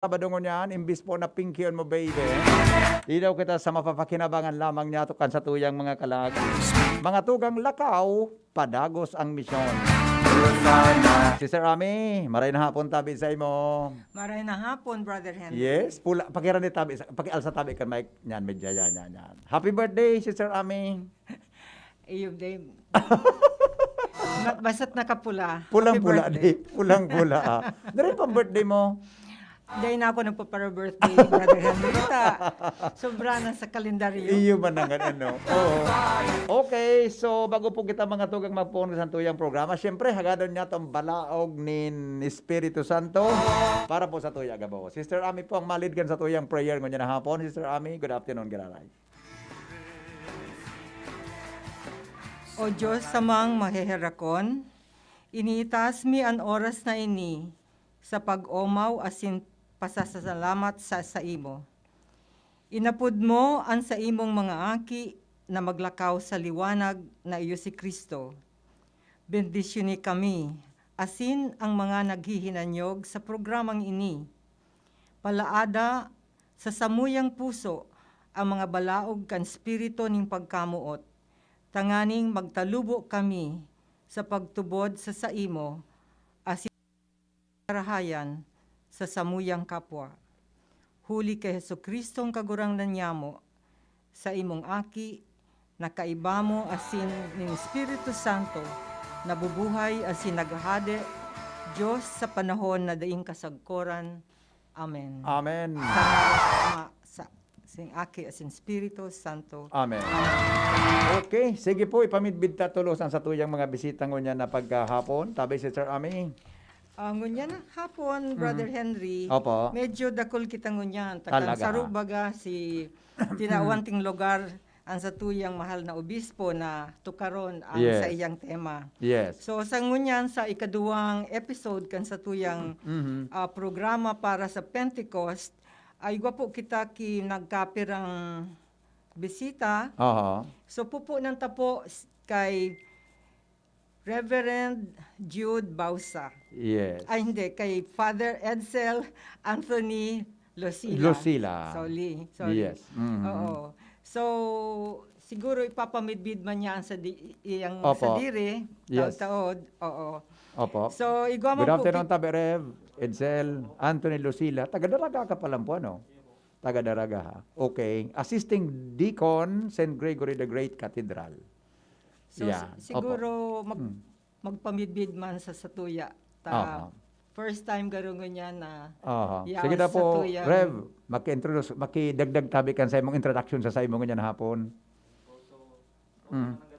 Sabadongon yan, imbis po na pinkion mo, baby. Ilaw kita sa mapapakinabangan lamang niya tukan sa tuyang mga kalag. Mga tugang lakaw, padagos ang misyon. Sister Ami, maray na hapon tabi sa imo. Maray na hapon, Brother Henry. Yes, pula, pakiran ni tabi, pakialsa tabi kan Mike, yan, medya, yan. Happy birthday, Sister Ami. Ayun, Dave. Basta't nakapula. Pulang-pula, Happy birthday. di. Pulang-pula, ah. Dari pang birthday mo. Dahil na ako nagpapara-birthday, Brother Henry. Kita, sobra na sa kalendaryo. Iyo man ang ano. Oo. Okay, so bago po kita mga tugang magpuno sa tuyang programa, syempre hagadon niya tong balaog ni Espiritu Santo para po sa tuya gabo. Sister Ami po ang malidgan sa tuyang prayer ngonya na hapon. Sister Ami, good afternoon, giraray. O Diyos samang maheherakon, iniitas mi an oras na ini sa pag-omaw asin pasasalamat sa imo. Inapud mo ang sa imong mga aki na maglakaw sa liwanag na iyo si Kristo. Bendisyoni kami, asin ang mga naghihinanyog sa programang ini. Palaada sa samuyang puso ang mga balaog kan spirito ning pagkamuot. Tanganing magtalubo kami sa pagtubod sa saimo, asin karahayan sa samuyang kapwa. Huli kay Jesucristong kagurangnan niyamo, sa imong aki, nakaiba mo asin ng Espiritu Santo, nabubuhay asin naghahade, Diyos sa panahon na daing kasagkoran. Amen. Amen. Sa sing aki asin Espiritu Santo. Amen. Okay, sige po ipamidbid ta tulosan sa tuyang mga bisita ngonya na pagkahapon. Tabi Sister Ami. Ngunyan hapon, Brother Henry, Opo. medyo dakol kita ngunyan. Talaga, Takang sarubaga si tinawanting lugar ang sa tuyang mahal na obispo na tukaron ang Yes. sa iyang tema. Yes. So sa ngunyan sa ikaduwang episode kan sa tuyang programa para sa Pentecost, ay gwapo kita ki nagkapirang bisita. Aha. So pupo ng tapo kay Reverend Jude Bausa. Yes. Ay hindi, kay Father Edsel Anthony Lucila. Lucila. Sorry. Yes. Mhm. Oo. So, siguro ipapamidbid man niya sa iyang Opo. sa diri, Yes. taod. Oo. Opo. So, igwa mo Good po. afternoon, Tabi Rev, Edsel, Anthony Lucila. Taga-Daraga ka pa lang po, ano? Taga-Daraga, ha? Okay. Assisting Deacon, St. Gregory the Great Cathedral. So, Yeah. siguro magpamidbid man sa satuya. Opo. First time garungon niya na Aha. yawas Sige na sa po, tuyang- Rev, makidagdag tabi kan sa imong introduction sa imong ganyan hapon.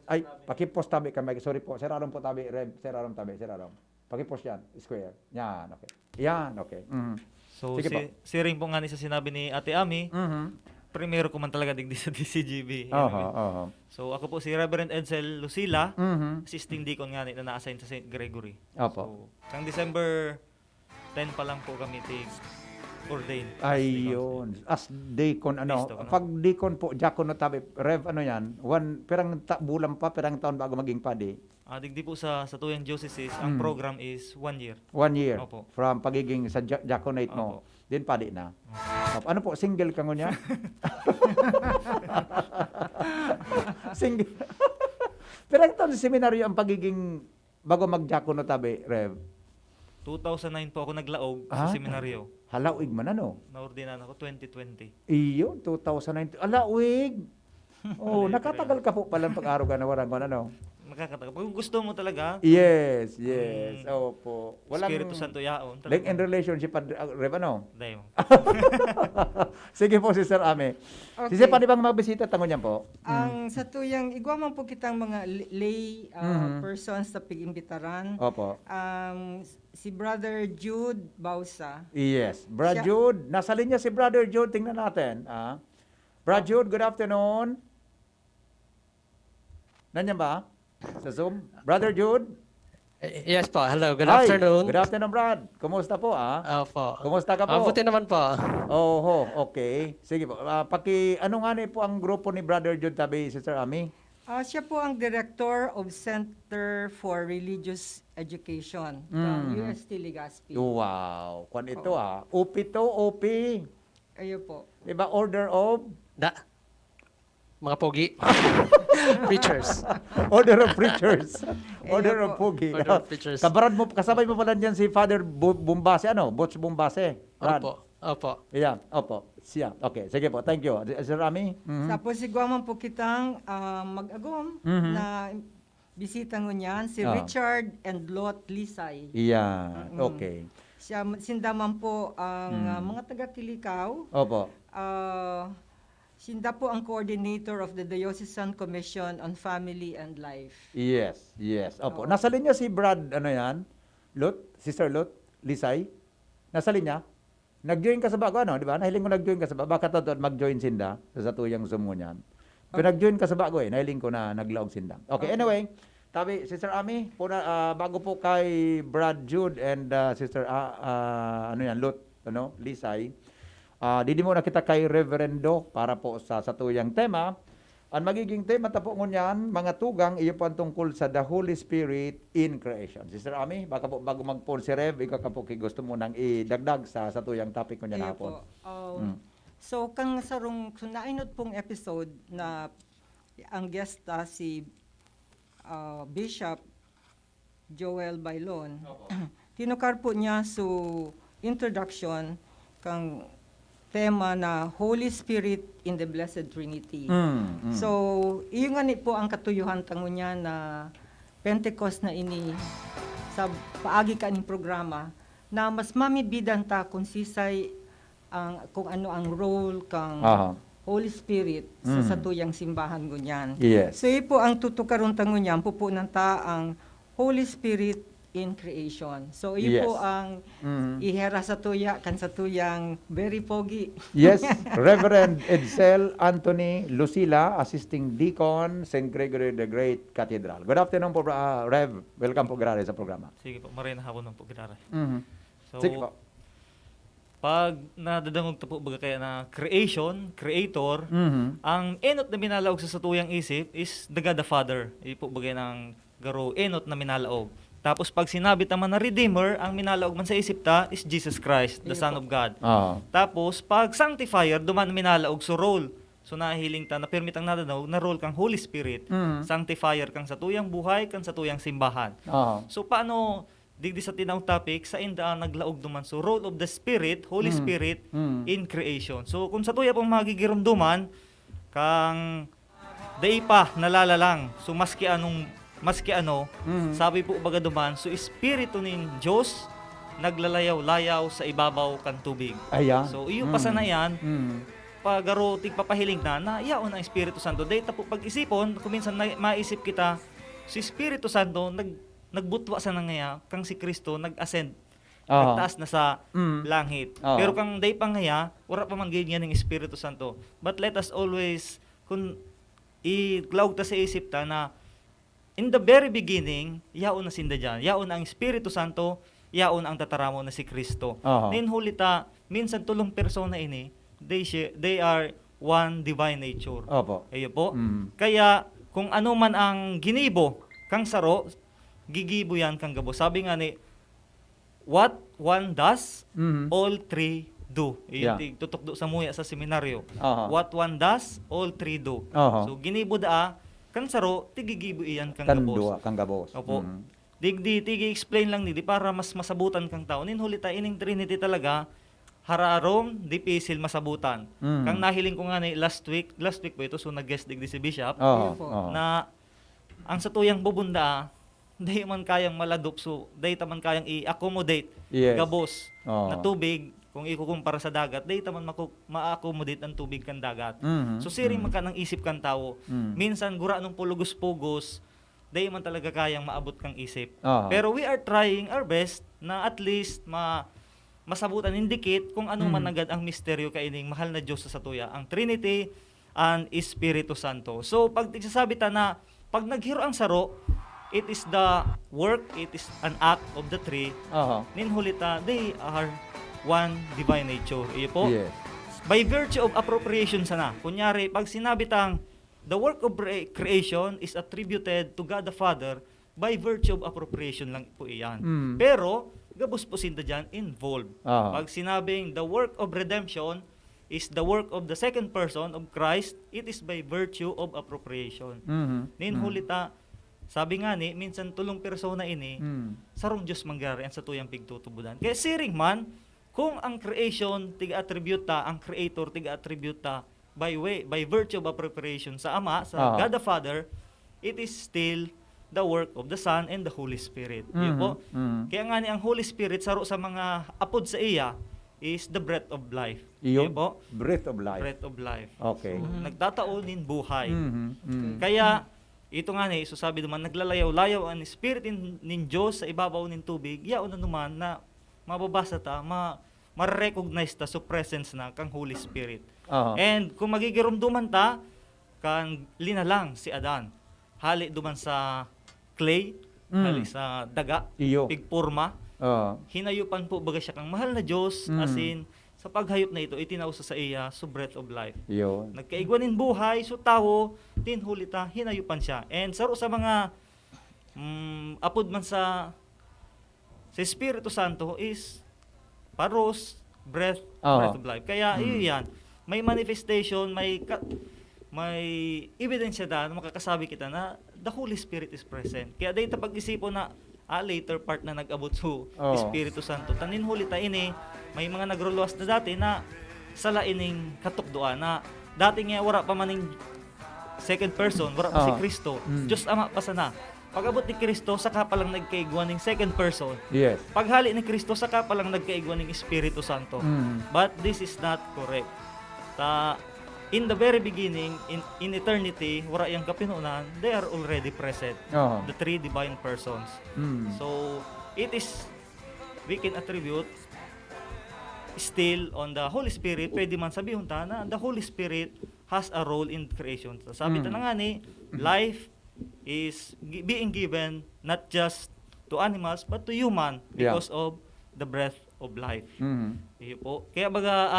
Ay, pakipost tabi kan, sorry po, siraron po tabi, Rev, siraron tabi, siraron. Pakipost yan, square. Yan, okay. Yan, okay. So, Sige po. si Ring po nga ni sa sinabi ni Ate Ami, primero ko man talaga digdi sa DCGB. Aha. So, ako po si Reverend Edsel Lucila, Mhm. assisting deacon nga ni na na-assign sa St. Gregory. Opo. So, kang December 10 pa lang po kami ordain. Ayun. As deacon, ano, Listo ko na. pag deacon po, diakono tabi, Rev, ano yan, perang bulan pa, perang taon bago maging padi. Digdi po sa tuyang diocese, ang program is 1 year. 1 year. Opo. From pagiging sa diaconate mo. Din padi na. Opo. Ano po, single ka ngunya? Single. Pero ang taon sa seminaryo ang pagiging bago mag-diakono tabi, Rev. 2009 po ako naglaog Ah, sa seminaryo. Halawig man ano? Naordinan ako 2020. Iyon, 2019. Halawig! Oh, nakatagal ka po pala pag-araw ka na warang ano. Makakataga. Pag gusto mo talaga, Yes. Opo. Espiritu Santo yaon. Like in relationship, Rev, ano? Dayo. Sige po, Sister Ame. Okay. Sister, pwede bang magbisita tango niyan po? Ang sa tuyang igwa man po kitang mga lay persons sa pigimbitaran. Opo. Si Brother Jude Bausa. Yes. Brad Siya- Jude. Nasa linya si Brother Jude. Tingnan natin. Brad Jude, good afternoon. Nandiyan ba? Sa Zoom? Brother Jude? Yes po. Hello. Good Hi. afternoon. Good afternoon, Brad. Kumusta po, Opo. Kumusta ka po? Mabuti naman po. Okay. Sige po. Ano nga ni po ang grupo ni Brother Jude tabi, Sister Ami? Siya po ang Director of Center for Religious Education ng UST Legazpi. Wow. Kwan ito OP to, OP. Ayo po. Diba? Order of? Mga pogi. Preachers. Order of Preachers. Order of po. Pugi. Order of Preachers. Kabarad mo, kasabay mo pala dyan si Father Bumbase, Butch Bumbase. Brad. Opo. Yeah, opo. Siya. Okay, sige po. Thank you. Sir Rami? Tapos sigwaman po kitang mag-agom na bisita ngunyan si Richard and Lot Lisay. Yeah, okay. Siya sindaman po ang mga taga-Kilikaw. Opo. Sinda po ang coordinator of the Diocesan Commission on Family and Life. Yes. Opo. Nasa linya si Brad, Sister Lot, Lisay. Nasa linya. Nag-join ka sa bago, di ba? Nahiling ko nag-join ka sa bago. Baka totoo mag-join sinda sa tuyang Zoom mo niyan. Pero nag-join ka sa bago nahiling ko na naglaog sinda. Okay, anyway. Tabi, Sister Ami, bago po kay Brad Jude and Sister, Lot, Lisay. Didi muna kita kay Reverendo para po sa tuyang tema. Ang magiging tema tapo ngunyan, mga tugang, iyo po ang tungkol sa the Holy Spirit in creation. Sister Ami, baka po bago mag-phone si Rev, ikaw ka po gusto mo nang idagdag sa tuyang topic ngunyan Ayo hapon. po. So, kang sarong nainot pong episode na ang guesta si Bishop Joel Bailon. Tinukar po niya su introduction kang tema na Holy Spirit in the Blessed Trinity. So, iyo nga ni po ang katuyuhan tango niya na Pentecost na ini sa paagi kaning programa na mas mamibidan ta kung sisay kung ano ang role kang Holy Spirit sa satuyang simbahan ngunyan. Yes. So, iyo po ang tutukaron tango niyan, pupunan ta ang Holy Spirit in creation. So, iyo Yes. po ang ihera sa tuya, kan sa tuyang very pogi. Yes, Reverend Edsel Anthony Lucila, Assisting Deacon, St. Gregory the Great Cathedral. Good afternoon po, Rev. Welcome po, Grare, sa programa. Sige po, maray na hapon ng po, Kinara. So, Sige po. pag nadadangog ta po baga kaya na creator, ang enot na minalaog sa satuyang isip is the God the Father. Ipo bagay ng garo enot na minalaog. Tapos pag sinabi naman na Redeemer, ang minalaog man sa isip ta is Jesus Christ, the Son of God. Tapos pag Sanctifier, duman minalaog so role. So nahiling ta na permit ang nadanaw na role kang Holy Spirit. Sanctifier kang sa tuyang buhay, kang sa tuyang simbahan. So paano digdi sa tinawag topic sa inda naglaog duman so role of the Spirit, Holy Spirit in creation. So kung sa tuya pong magigirumduman kang day pa nalalalang so maski ano sabi po baga duman so espiritu nin Diyos naglalayaw-layaw sa ibabaw kan tubig. Ayan. So iyo pa sana yan pagaro tigpapahiling na yaon ang Espiritu Santo. Day ta po pag-isipon kung minsan maisip kita si Espiritu Santo nagbutwa sa nangaya kang si Kristo nag-ascend nagtaas na sa langit. Pero kang day pangaya wala pa man ganyan ng Espiritu Santo. But let us always kung i-glaug ta sa isip ta na in the very beginning yaon na sinda dyan. Yaon ang Espiritu Santo, yaon ang tataramo na si Kristo. Ninhuli ta minsan tulong persona ini they are one divine nature. Opo. Ayo po. Kaya kung ano man ang ginibo kang saro gigibo yan kang gabo. Sabi nga ni, what one does, all three do. Yeah. Tutok do sa muya sa seminaryo. Aha. What one does, all three do. Aha. So, ginibo daa, kang saro, tigigibo iyan kang Kandua, gabos. kang gabos. Opo. Tigi-explain lang di para mas masabutan kang tao. Ninhuli ta ining Trinity talaga, hararom, di pisil masabutan. Kang nahiling ko nga ni last week po ito, so nag-guest digdi si Bishop, na ang sa tuyang bubunda, dahi man kayang maladop so dahi man kayang i-accommodate gabos na tubig kung ikukumpara sa dagat dahi man ma-accommodate ang tubig kan dagat. So siring man ka ng isip kan tao. Minsan gura nung pulugos-pugos dahi man talaga kayang maabot kang isip. Pero we are trying our best na at least masabutan indicate kung ano man agad ang misteryo kaining mahal na Diyos sa satuya, ang Trinity and Espiritu Santo. So pag tigsasabi ta na pag naghiro ang saro, it is the work, it is an act of the three. Ninhulita, they are one divine nature. Iyo po. Yes. By virtue of appropriation sana. Kunyari, pag sinabi tang the work of creation is attributed to God the Father by virtue of appropriation lang po iyan. Pero, gabos po sinda dyan, involved. Ah. Pag sinabing the work of redemption is the work of the second person of Christ, it is by virtue of appropriation. Ninhulita, sabi nga ni, minsan tulong persona ini, sarong Diyos mangyari ang sa tuyang pigtutubudan. Kaya siring man, kung ang creation tiga-attribute ta, ang creator tiga-attribute ta by virtue of appropriation sa Ama, sa God the Father, it is still the work of the Son and the Holy Spirit. Yun po. Kaya nga ni ang Holy Spirit saro sa mga apod sa iya is the breath of life. Iyon, Yun po. breath of life. Breath of life. Okay. So, nagtataonin buhay. Mhm. Kaya, ito nga ni, so sabi naman, naglalayaw-layaw ang Spirit nin Diyos sa ibabaw nin tubig, yaon na naman na mababasa ta, ma-recognize ta so presence na kang Holy Spirit. Aha. And kung magigirumduman ta, kan linalang si Adan, hali duman sa clay, hali sa daga, Iyo. pigpurma, Ah. hinayupan po baga siya kang mahal na Diyos, as in, sa paghayop na ito, itinausa sa iya, so breath of life. Iyon. Nagkaigwanin buhay, so tao, tinhulita, hinayupan siya. And saro sa mga apod man sa Espiritu Santo is paros, breath, breath of life. Kaya iyo yan, may manifestation, may ebidensya da na makakasabi kita na the Holy Spirit is present. Kaya dahil pag-isipon na later part na nag-abot sa Espiritu Santo. Tanin huli ta ini, may mga nagruluwas na dati na sala ining katukduan na dati nga wala pa maning second person, wala pa si Kristo. Diyos Ama pa sana. Pag-abot ni Kristo, saka pa lang nagkaigwan ng second person. Yes. Paghali ni Kristo, saka pa lang nagkaigwan ng Espiritu Santo. But this is not correct. In the very beginning, in eternity, wala yung kapinunan, they are already present. The three divine persons. So, it is, we can attribute still on the Holy Spirit, pwede man sabihin ta na the Holy Spirit has a role in creation. Sabi ta na nga ni, life is being given not just to animals, but to human because of the breath of life. Iyo po. Kaya baga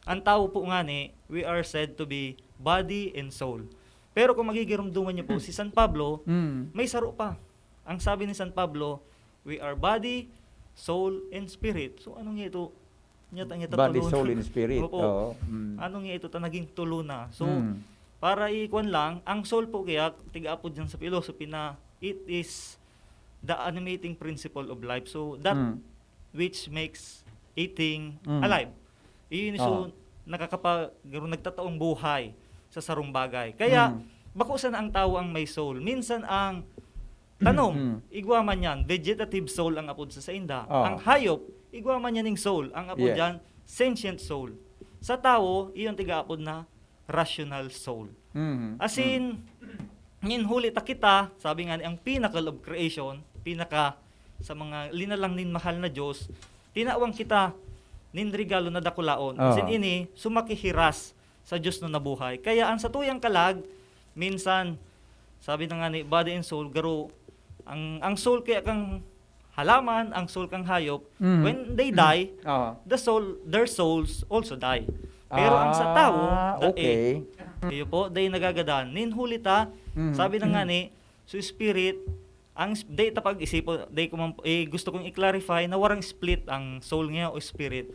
ang tao po nga ni, we are said to be body and soul. Pero kung magigirumduman niyo po, si San Pablo, may saro pa. Ang sabi ni San Pablo, we are body, soul, and spirit. So anong nga ito? Body, soul, and spirit. Opo. Oo. Anong nga ito? Naging tulo na. So, para ikuan lang, ang soul po kaya, tiga-apod dyan sa philosophy na it is the animating principle of life. So, that which makes eating alive. Iyon so nagtataong buhay sa sarong bagay. Kaya bako sa ang tao ang may soul. Minsan ang tanom, igwaman yan, vegetative soul ang apod sa inda. Ang hayop, igwaman yan ng soul. Ang apod yan, sentient soul. Sa tao, iyon tiga-apod na rational soul. As in, huli ta kita, sabi nga ni, ang pinnacle of creation, pinaka sa mga linalang nin mahal na Diyos, tinawang kita nin regalo na dakulaon. Sin ini, sumakihiras sa Diyos na nabuhay. Kaya ang sa tuyang kalag, minsan, sabi na nga ni, body and soul, garo, ang soul kaya kang halaman, ang soul kang hayop, when they die, their souls also die. Pero ang sa tao, iyo po, day nagagadan. Ninhulita, sabi na nga ni, so spirit, ang day tapag-isipo, day gusto kong i-clarify na warang split ang soul niya o spirit.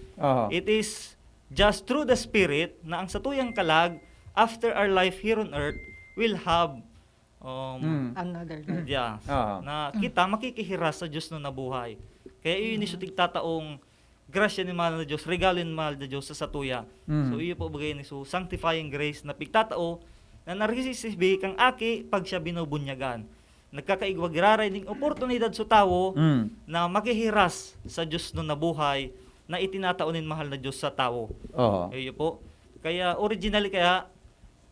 It is just through the spirit na ang satuyang kalag, after our life here on earth, will have Another life. na kita makikihiras sa Diyos na nabuhay. Kaya iyon iso tigtataong grasya ni mahal na Diyos, regalo ni mahal na Diyos sa satuya. So iyo po bagay ni so sanctifying grace na pigtatao na narisisibi kang aki pag siya binubunyagan. Nagkakaigwag raray ding oportunidad sa tao na makihiras sa Diyos na nabuhay na itinataonin mahal na Diyos sa tao. Iyo po. Kaya originally kaya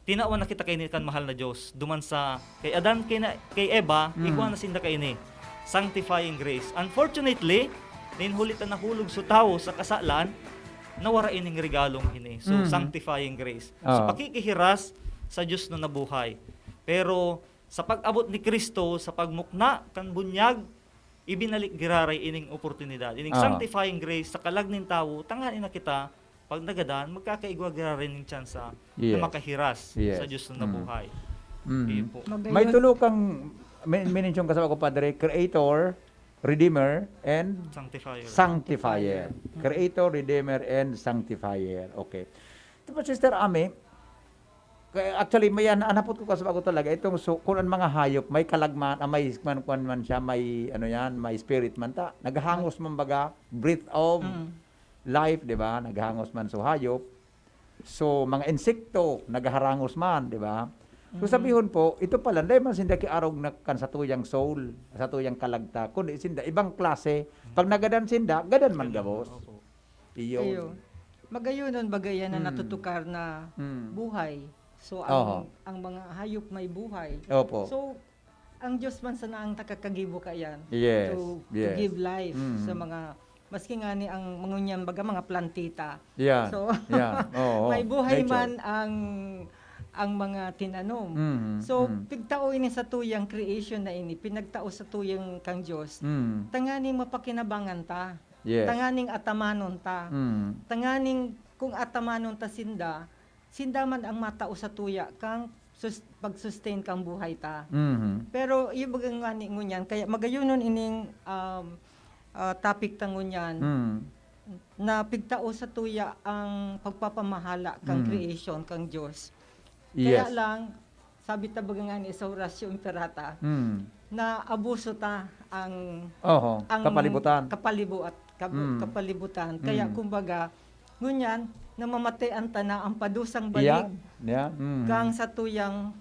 tinawan na kita kay kan mahal na Diyos. Duman sa kay Adan kay Eva, iguan na sinda kay ni sanctifying grace. Unfortunately, ninhulitan na hulog sa tao sa kasalan, nawara ining regalong hini. So sanctifying grace. So pakikihiras sa Diyos na nabuhay. Pero sa pag-abot ni Kristo, sa pagmukna kan bunyag, ibinalik giraray ining oportunidad. Ining sanctifying grace sa kalag nin tao, tanganin na kita pag nagadaan, magkakaigwa rin yung chance Yes. na makahiras Yes. sa Diyos na nabuhay. Mm. Iyon po. May tulo kang mention kasama ko, Padre, Creator, Redeemer, and Sanctifier. Sanctifier. Creator, Redeemer, and Sanctifier. Okay. Tapos, Sister Ami, actually, may anapot ko kasama ko talaga, itong kung ang mga hayop, may kalagman, may man siya, may, ano yan, may spirit man ta. Naghangos man baga, breath of life, di ba? Naghangos man so hayop. So, mga insekto, nagharangos man, di ba? So, sabihon po, ito pala, dahil man sinda kiarog na kan sa tuyang soul, sa tuyang kalagta, kundi sinda, ibang klase, pag nagadan sinda, gadan man gabos. Opo. Iyo. Ayo. Magayunon bagayan na Mm. natutukar na Mm. buhay. So Oho. ang mga hayop may buhay. Opo. So ang Diyos man sana ang takakagibo kayan Yes, to yes. give life Mm. sa mga maski nga ni ang mangunyan baga mga plantita. Yan. So Yan. Oo. may buhay Nature. man ang mga tinanom. Mhm, So mhm. pigtao ini sa tuyang creation na ini, pinagtao sa tuyang kang Diyos. Mm. Tanganing mapakinabangan ta. Yes. Tanganing atamanon ta. Mm. Tanganing kung atamanon ta sinda man ang matao sa tuya kang pag-sustain kang buhay ta. Mhm. Pero yung bagang nga ni ngunyan, kaya magayunon ining topic ta ngunyan, Mm. na pigtao sa tuya ang pagpapamahala kang Mm. creation kang Diyos. Yes. Kaya lang, sabi ta bagang nga ni sa Horacio Imperata, Mm. na abuso ta ang Oho. ang Kapalibutan. Mm. kapalibutan. Kaya Mm. kumbaga, ngunyan, namamatayan ta na ang padusang balik Yan. Yan. Mm. kang sa tuyang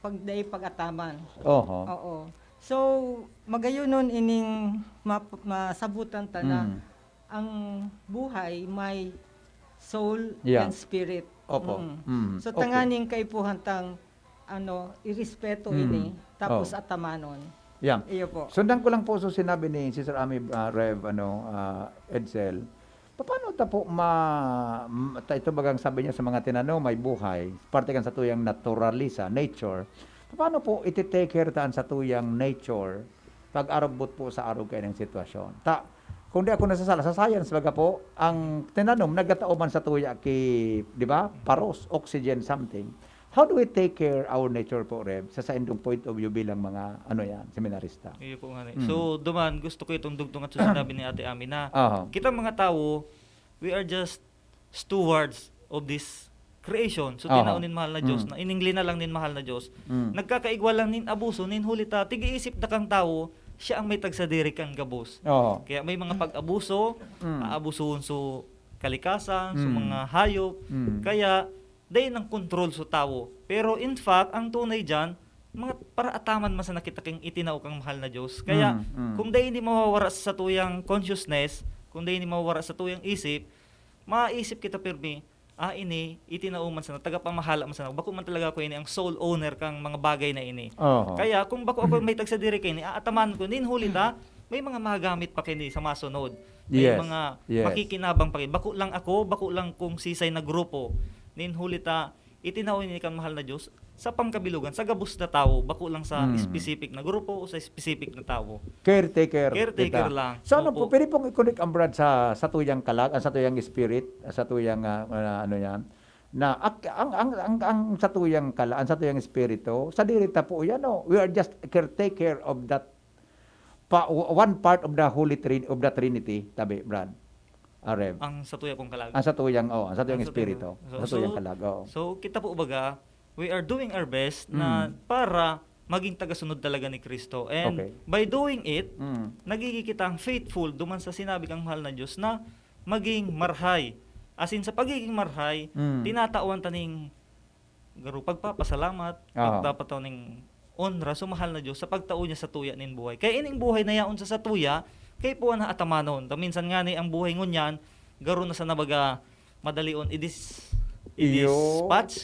pagday pagataman. Oho. Oo. So, magayunon ining masabutan ta na Mm. ang buhay may soul Yeah. and spirit. Opo. Mm. Mm. So, Okay. tanganing kay puhantang irespeto ini, tapos Oh. atamanon. Yan. Iyo po. Sundan ko lang po so sinabi ni Sister Ami Rev Edsel. Paano ta po ito bagang sabi niya sa mga tinanong may buhay, parte kan sa tuyang naturalisa, nature. Paano po iti-take care taan sa tuyang nature pag arabot po sa araw kayo ng sitwasyon? Kung di ako nasasala sa science baga po, ang tinanong nagkatao man sa tuya di ba? Paros, oxygen something. How do we take care our nature po, Rev? Sa indong point of view bilang mga seminarista. Iyo po nga ni. Mm. So, duman, gusto ko itong dugtong at sinabi ni Ate Ami na Aha. kita mga tao, we are just stewards of this creation. So, Aha. tinaunin mahal na Diyos, Mm. na iningli na lang nin mahal na Diyos. Mm. Nagkakaigwa lang nin abuso, nin hulita, tig-iisip na kang tao, siya ang may tagsadiri kang gabos. Oo. Kaya may mga pag-abuso, Mm. aabusuhon so kalikasan, so Mm. mga hayop. Mm. Kaya, dayon ang control sa tao. Pero in fact, ang tunay dyan, mga para ataman man sa nakita kang itinaw kang mahal na Diyos. Kaya, kung dayon hindi mawawara sa tuyang consciousness, kung dayon hindi mawawara sa tuyang isip, maisip kita pirmi, ini, itinaw man sa tagapamahala man sa bako man talaga ko ini ang sole owner kang mga bagay na ini. Oo. Kaya kung bako ako may tagsadiri kini, ataman ko nin hulita, may mga magamit pa kini sa masunod. May Yes. mga Yes. makikinabang pa kini. Bako lang ako, bako lang kung sisay na grupo. Nin hulita, itinaw ni kang mahal na Diyos sa pangkabilugan, sa gabos na tao, bako lang sa Mm. specific na grupo o sa specific na tao. Caretaker. Caretaker kita. lang. So ano Opo. po, pwede pong i-connect ang Brad sa tuyang kalag, sa tuyang spirit, sa tuyang ano yan, na ang sa tuyang kalag, sa tuyang espiritu, sa dirita po yan, no? We are just caretaker of that one part of the Holy Trinity, of the Trinity, tabi, Brad. Rev. Ang sa tuya pong kalag. Sa tuyang, sa tuyang Ang sa espiritu, tuyang- sa tuyang kalag, oo. So, kita po baga, we are doing our best na para maging tagasunod talaga ni Kristo. And Okay. by doing it, Mm. nagiging kitang faithful duman sa sinabi kang mahal na Diyos na maging marhay. As in, sa pagiging marhay, tinatawan taning garo pagpapasalamat, pagpapataw ning onra sa mahal na Diyos sa pagtao niya sa tuya nin buhay. Kaya ining buhay na yaon sa tuya, kay po na atamanon. Minsan nga ni ang buhay ngunyan, garo na sa nabaga madalion i-dispatch,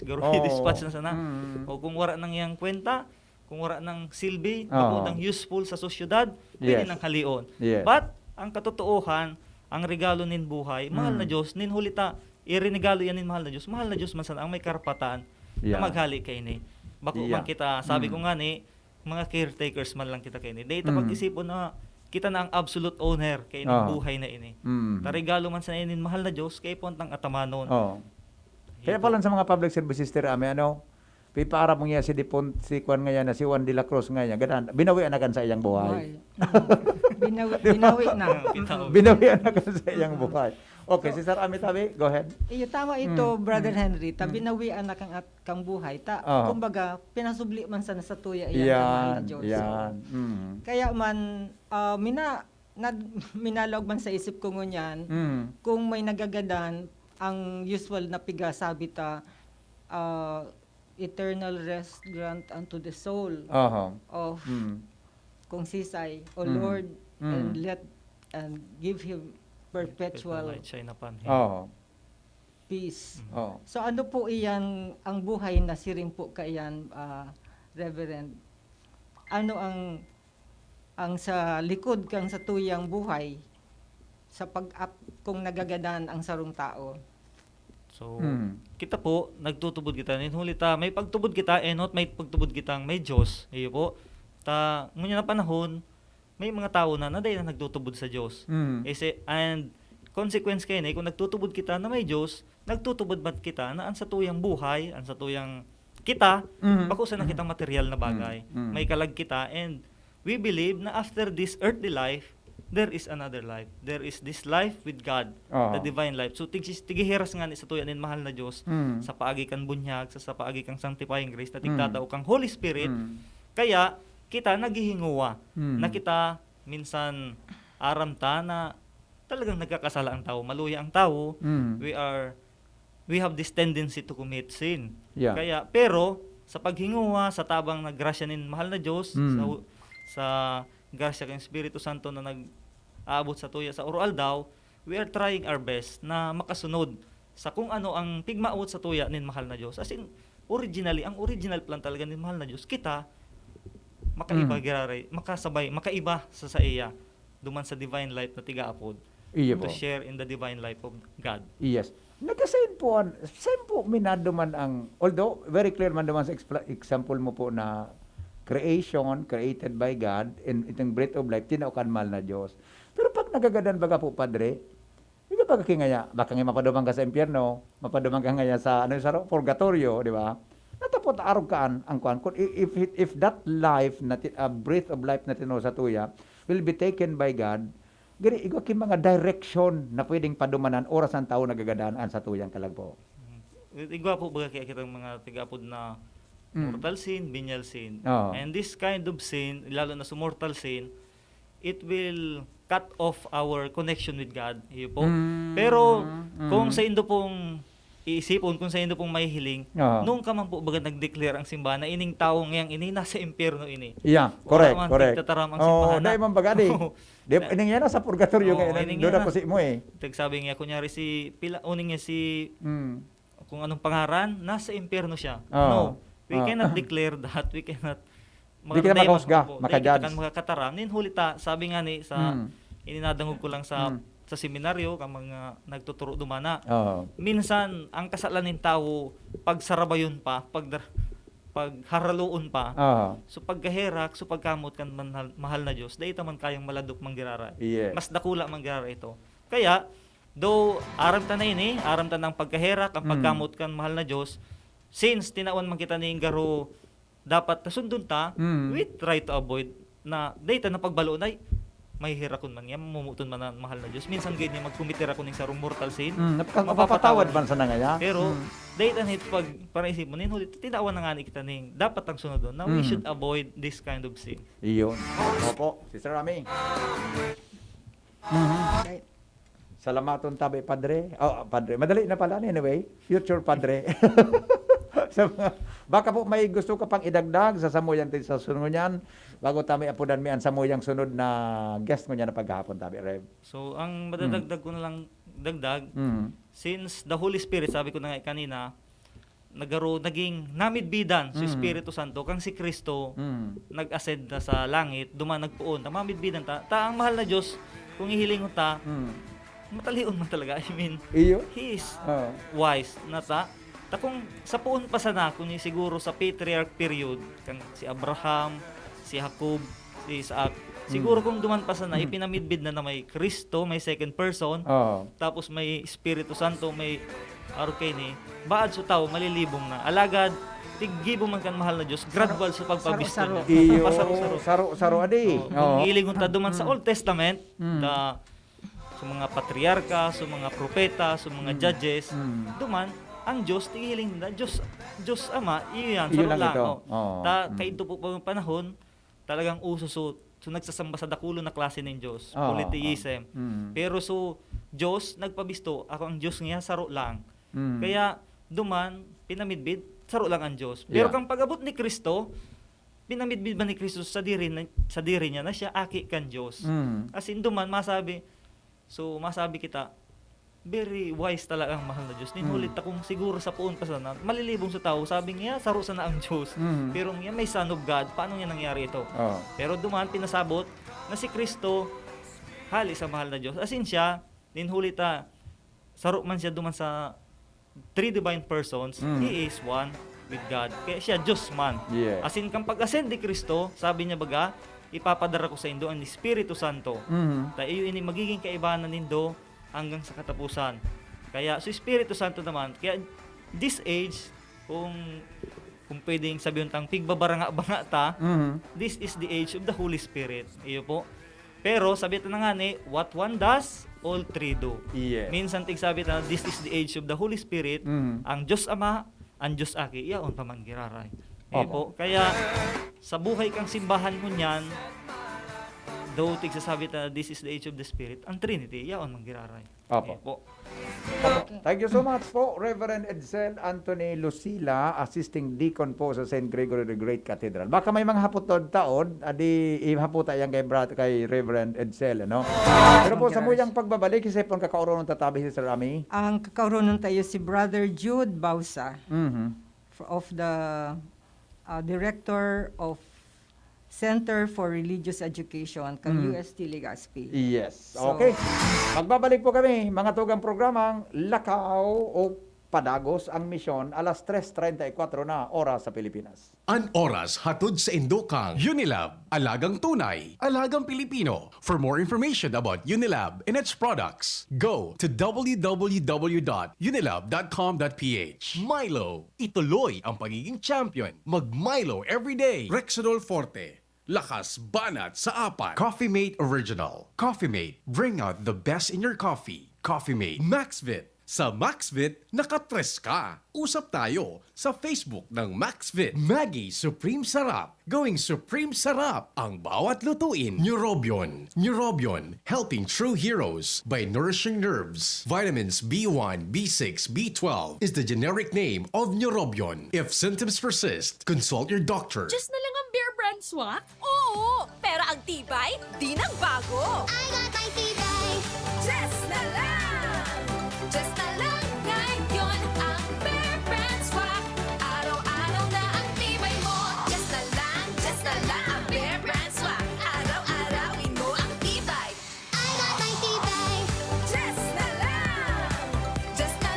garo Oo. i-dispatch na sana. Mm. O kung wala nang yang kwenta, kung wala nang silbi, Oo. bako nang useful sa sosyedad, pwede Yes. nang halion. Yes. But ang katotohan, ang regalo nin buhay, mahal na Diyos, nin hulita, irinegalo yan nin mahal na Diyos. Mahal na Diyos man sana ang may karapatan Yeah. na maghali kay ni. Bako Yeah. man kita, sabi ko nga ni, mga caretakers man lang kita kay ni. Dahil pag-isipon na kita na ang absolute owner kay ining buhay na ini. Tarigalo man sa inin mahal na Dios kay pontang atamanon. Oh. Kaya pala sa mga public service sister ame pipaarap mo niya si Dipon si Juan ngayon na si Juan de la Cruz ngayon ganan binawi anakan sa iyang buhay. Binawi na. Binawi anakan sa iyang buhay. Okay, Sister Ami Tabi, go ahead. Iyo tama ito, Brother Henry. Binawian na kang buhay. Kumbaga, pinasubli man sa tuya iyan ng Diyos. Yan. Kaya man, minalog man sa isip ko ngunyan, kung may nagagadan, ang usual na piga sabi ta, eternal rest grant unto the soul of kung sisay, O Lord, and give him perpetual peace. So ano po iyan ang buhay na siring po kaiyan, Reverend? Ano ang sa likod kang sa tuyang buhay sa kung nagagadan ang sarong tao? So, kita po, nagtutubod kita. Ninhulita, may pagtubod kita, enot, may pagtubod kitang may Diyos. Iyo po. Ngunyan na panahon, may mga tao na naday na nagtutubod sa Diyos. And consequence kayo na, kung nagtutubod kita na may Diyos, nagtutubod ba kita na ang sa tuyang buhay, ang sa tuyang kita, bakusan na kitang material na bagay. May kalag kita, and we believe na after this earthly life, there is another life. There is this life with God, the divine life. So, tigihiras nga ni sa tuyan ng mahal na Diyos, sa paagi kang bunyag, sa paagi kang sanctifying grace, na tigtatao kang Holy Spirit. Kaya, kita naghihinguwa na kita minsan aramta na talagang nagkakasala ang tao, maluya ang tao. We have this tendency to commit sin. Kaya pero sa paghinguwa sa tabang naggrasya nin mahal na Diyos, sa grasya kang Espiritu Santo na nag-aabot sa tuya sa oral daw, we are trying our best na makasunod sa kung ano ang pigmaot sa tuya nin mahal na Diyos. As in, originally, ang original plan talaga nin mahal na Diyos, kita makaiba makasabay, makaiba sa iya duman sa divine life na tigaapod. To share in the divine life of God. Yes. Nagkasayin po, same po minado man ang, although very clear man naman sa example mo po na creation, created by God, and itong breath of life, tinaukan mahal na Diyos. Pero pag nagagadan baga po, Padre, hindi ba kingaya, baka nga mapadumang ka sa impyerno, mapadumang ka ngaya sa, purgatorio, di ba? Natapot arugaan ang kuan kun if that life na breath of life na tino sa tuya will be taken by God, gani igo kin mga direction na pwedeng padumanan oras ang tao nagagadaan sa tuyang kalagpo. Igwa po baga kaya kitang mga tigapod na mortal sin, venial sin. And this kind of sin, lalo na sa mortal sin, it will cut off our connection with God. Iyo po. Pero kung sa indo pong iisipon kung sa indo pong may hiling, nung ka man po baga nag-declare ang simbahan na ining tao ngayang ini nasa impyerno ini. Yeah, correct. Tataram ang simbahan na. Man bagadi. Ining yan sa purgatorio ngayon. Doon na po si mo eh. Tagsabi niya, kunyari uning niya si, kung anong pangaran, nasa impyerno siya. No, we cannot declare that. We cannot di kita makahusga, makajudge. Kita kan makakataram. Ninhulita, sabi nga ni, ininadangog ko lang sa seminaryo kang mga nagtuturo dumana. Minsan ang kasalanan ng tao pagsarabayon pa, pagharaluon pa. So pagkaherak, so pagkamot kan mahal na Dios, dayta man kayang maladok manggirara. Mas dakula manggirara ito. Kaya though aram ta na ini, aram ta ng pagkaherak, ang pagkamot kan mahal na Dios, since tinawan man kita ning garo dapat kasundon ta, we try to avoid na dayta na pagbalo nay may hirakon man yan, mumuton man ang mahal na Diyos. Minsan ganyan magkumitira ko ng sarong mortal sin. Mapapatawad man sa nangaya. Pero, dahil ang hit pag para isip mo, tinawan na nga ni kita ning dapat ang sunod doon. Now, we should avoid this kind of sin. Iyon. Opo, Sister Rami. Salamaton tabi, Padre. Padre. Madali na pala, anyway. Future Padre. Baka po may gusto ka pang idagdag sa samuyan sa sunod niyan bago tayo apudan mi ang samuyang sunod na guest mo niya na paghapon tabi, Rev. So, ang madadagdag ko na lang dagdag, since the Holy Spirit, sabi ko na nga kanina, naging namidbidan sa Espiritu Santo, kang si Kristo nag-ascend na sa langit, nagpuon, mamidbidan ta ang mahal na Diyos, kung ihilingon ta, matalion man talaga. I mean, He is wise na ta kung sa puon pa sana, kung siguro sa patriarch period, kang si Abraham, si Jacob, si Isaac, Siguro kung duman pa sana, ipinamidbid na may Kristo, may second person, Oo. tapos may Espiritu Santo, may Arcane, baad sa tao, malilibong na. Alagad, tiggibo man kan mahal na Diyos, gradual sa pagpabisto Saro-saro. niya. Iyo, Pasaro-saro. saro adi. Kung ilingon ta duman sa Old Testament, sa mga patriarka, sa mga propeta, sa mga judges, duman, ang Diyos, tigiling na, Diyos Ama, iyan, Iyon saro lang lang. ito. Oh. Oo. Kay ito po pa yung panahon, talagang uso so nagsasamba sa dakulo na klase ng Diyos, Oo, polytheism. Pero so, Diyos, nagpabisto, ako ang Diyos niya, saro lang. Kaya, duman, pinamidbid, saro lang ang Diyos. Pero Yeah. kang pag-abot ni Kristo, pinamidbid ba ni Kristo sa diri niya na siya aki kan Diyos. As in duman masabi kita very wise talaga ang mahal na Diyos. Ninhulit akong siguro sa puon pa sana malilibong sa tao. Sabi niya saro sana ang Diyos. Pero niya may son of God. Paano niya nangyari ito? Oo. Pero duman pinasabot na si Kristo hali sa mahal na Diyos. As in siya ninhulit saro man siya duman sa three divine persons. He is one with God. Kaya siya Diyos man. Yeah. As in, kang pag-ascend ni Kristo, sabi niya baga, ipapadara ko sa indo ang Espiritu Santo. Tayo ini magiging kaibanan nindo hanggang sa katapusan. Kaya sa Espiritu Santo naman, kaya this age, kung pwedeng sabihin tang pigbabaranga-banga ta, this is the age of the Holy Spirit. Iyo po. Pero sabi ito na nga ni, what one does, all three do. Yes. Minsan tig sabi na, this is the age of the Holy Spirit, ang Diyos Ama, ang Diyos Aki, iyaon pa man giraray. Iyo po. Kaya sa buhay kang simbahan mo niyan, though tig sasabi na, this is the age of the Spirit, ang Trinity, iyaon man giraray. Opo. Iyo po. Thank you so much po, Reverend Edsel Anthony Lucila, Assisting Deacon po sa St. Gregory the Great Cathedral. Baka may mga haputod taon, adi ihaputa yan kay Reverend Edsel, ano? Pero po sa muyang pagbabalik, isa pong kakauron ng tatabi si Sir Ami. Ang kakauronon tayo si Brother Jude Bausa of the Director of Center for Religious Education kang UST Legazpi. Yes. So- Okay. Magbabalik po kami, mga tugang programang Lakaw o Padagos ang misyon, alas 3:34 na oras sa Pilipinas. An oras hatod sa Indokang Unilab, Alagang Tunay, Alagang Pilipino. For more information about Unilab and its products, go to www.unilab.com.ph. Milo, ituloy ang pagiging champion. Mag-Milo everyday. Rexidol Forte, lakas banat sa apat. Coffee Mate Original. Coffee Mate, bring out the best in your coffee. Coffee Mate. Maxvit. Sa Maxvit, nakatres ka. Usap tayo sa Facebook ng Maxvit. Maggie Supreme Sarap. Going Supreme Sarap ang bawat lutuin. Neurobion. Neurobion, helping true heroes by nourishing nerves. Vitamins B1, B6, B12 is the generic name of Neurobion. If symptoms persist, consult your doctor. Just na lang ang Bear Brand swak? Oo, pero ang tibay, di nagbago. I got my tibay. Just na lang. Just na lang ngayon ang Bear Brand swak. Araw-araw na ang tibay mo. Just na lang ang Bear Brand swak. Araw-arawin mo ang tibay. I got my tibay. Just na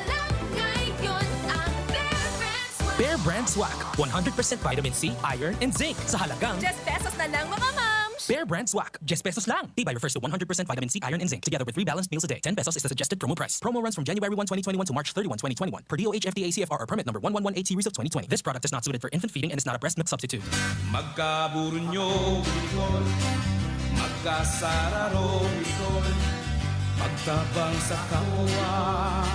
lang ngayon ang Bear Brand swak. Bear Brand Swak, 100% vitamin C, iron, and zinc sa halagang Just pesos na lang mga moms. Bear Brand Swak. Just pesos lang. Tibay refers to 100% vitamin C, iron, and zinc together with 3 balanced meals a day. 10 pesos is the suggested promo price. Promo runs from January 1, 2021 to March 31, 2021 per DOH FDA CFR or permit number 1118 series of 2020. This product is not suited for infant feeding and is not a breast milk substitute. Magkaburunyo, Bicol. Magkasararo, Bicol. Magtabang sa kawa,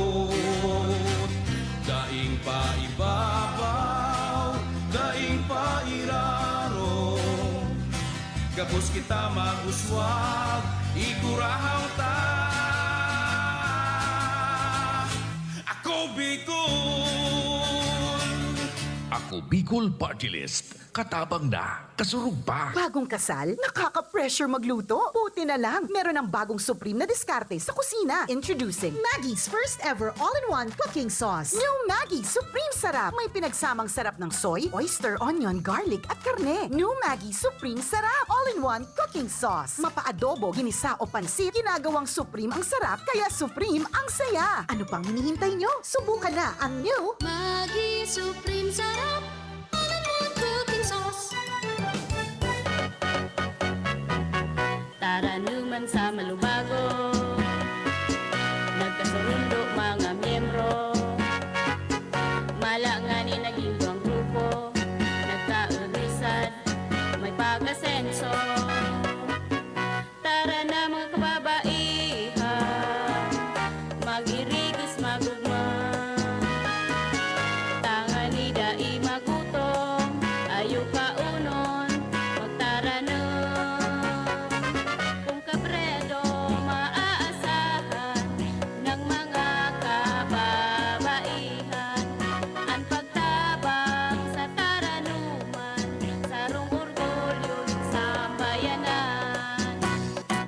anmawot. Daing pa ibabaw, daing pa iraro. Gapos kita maguswag, ikurahaw ta. Ako Bicol. Ako Bicol Party List. Katabang na, kasurug pa. Bagong kasal? Nakaka-pressure magluto? Buti na lang, meron ng bagong Supreme na diskarte sa kusina. Introducing Maggie's first ever all-in-one cooking sauce. New Maggie Supreme Sarap. May pinagsamang sarap ng soy, oyster, onion, garlic at karne. New Maggie Supreme Sarap. All-in-one cooking sauce. Mapa-adobo, ginisa o pansit, ginagawang Supreme ang sarap, kaya Supreme ang saya. Ano pang hinihintay nyo? Subukan na ang new Maggi Supreme Sarap. All-in-one cooking sauce. human sa malubago, nagkasurundo mga miyembro, malangani naging duwang grupo, nagkaurisan, may pag-asenso. Tara na mga kababaihan, mag-irigos magugma, tangan ni dai magutong, ayaw kaunon, magtaranom. Kung kabredo maaasahan ng mga kababaihan, ang pagtabang sa taranuman, sarong orgulyo sa bayanan.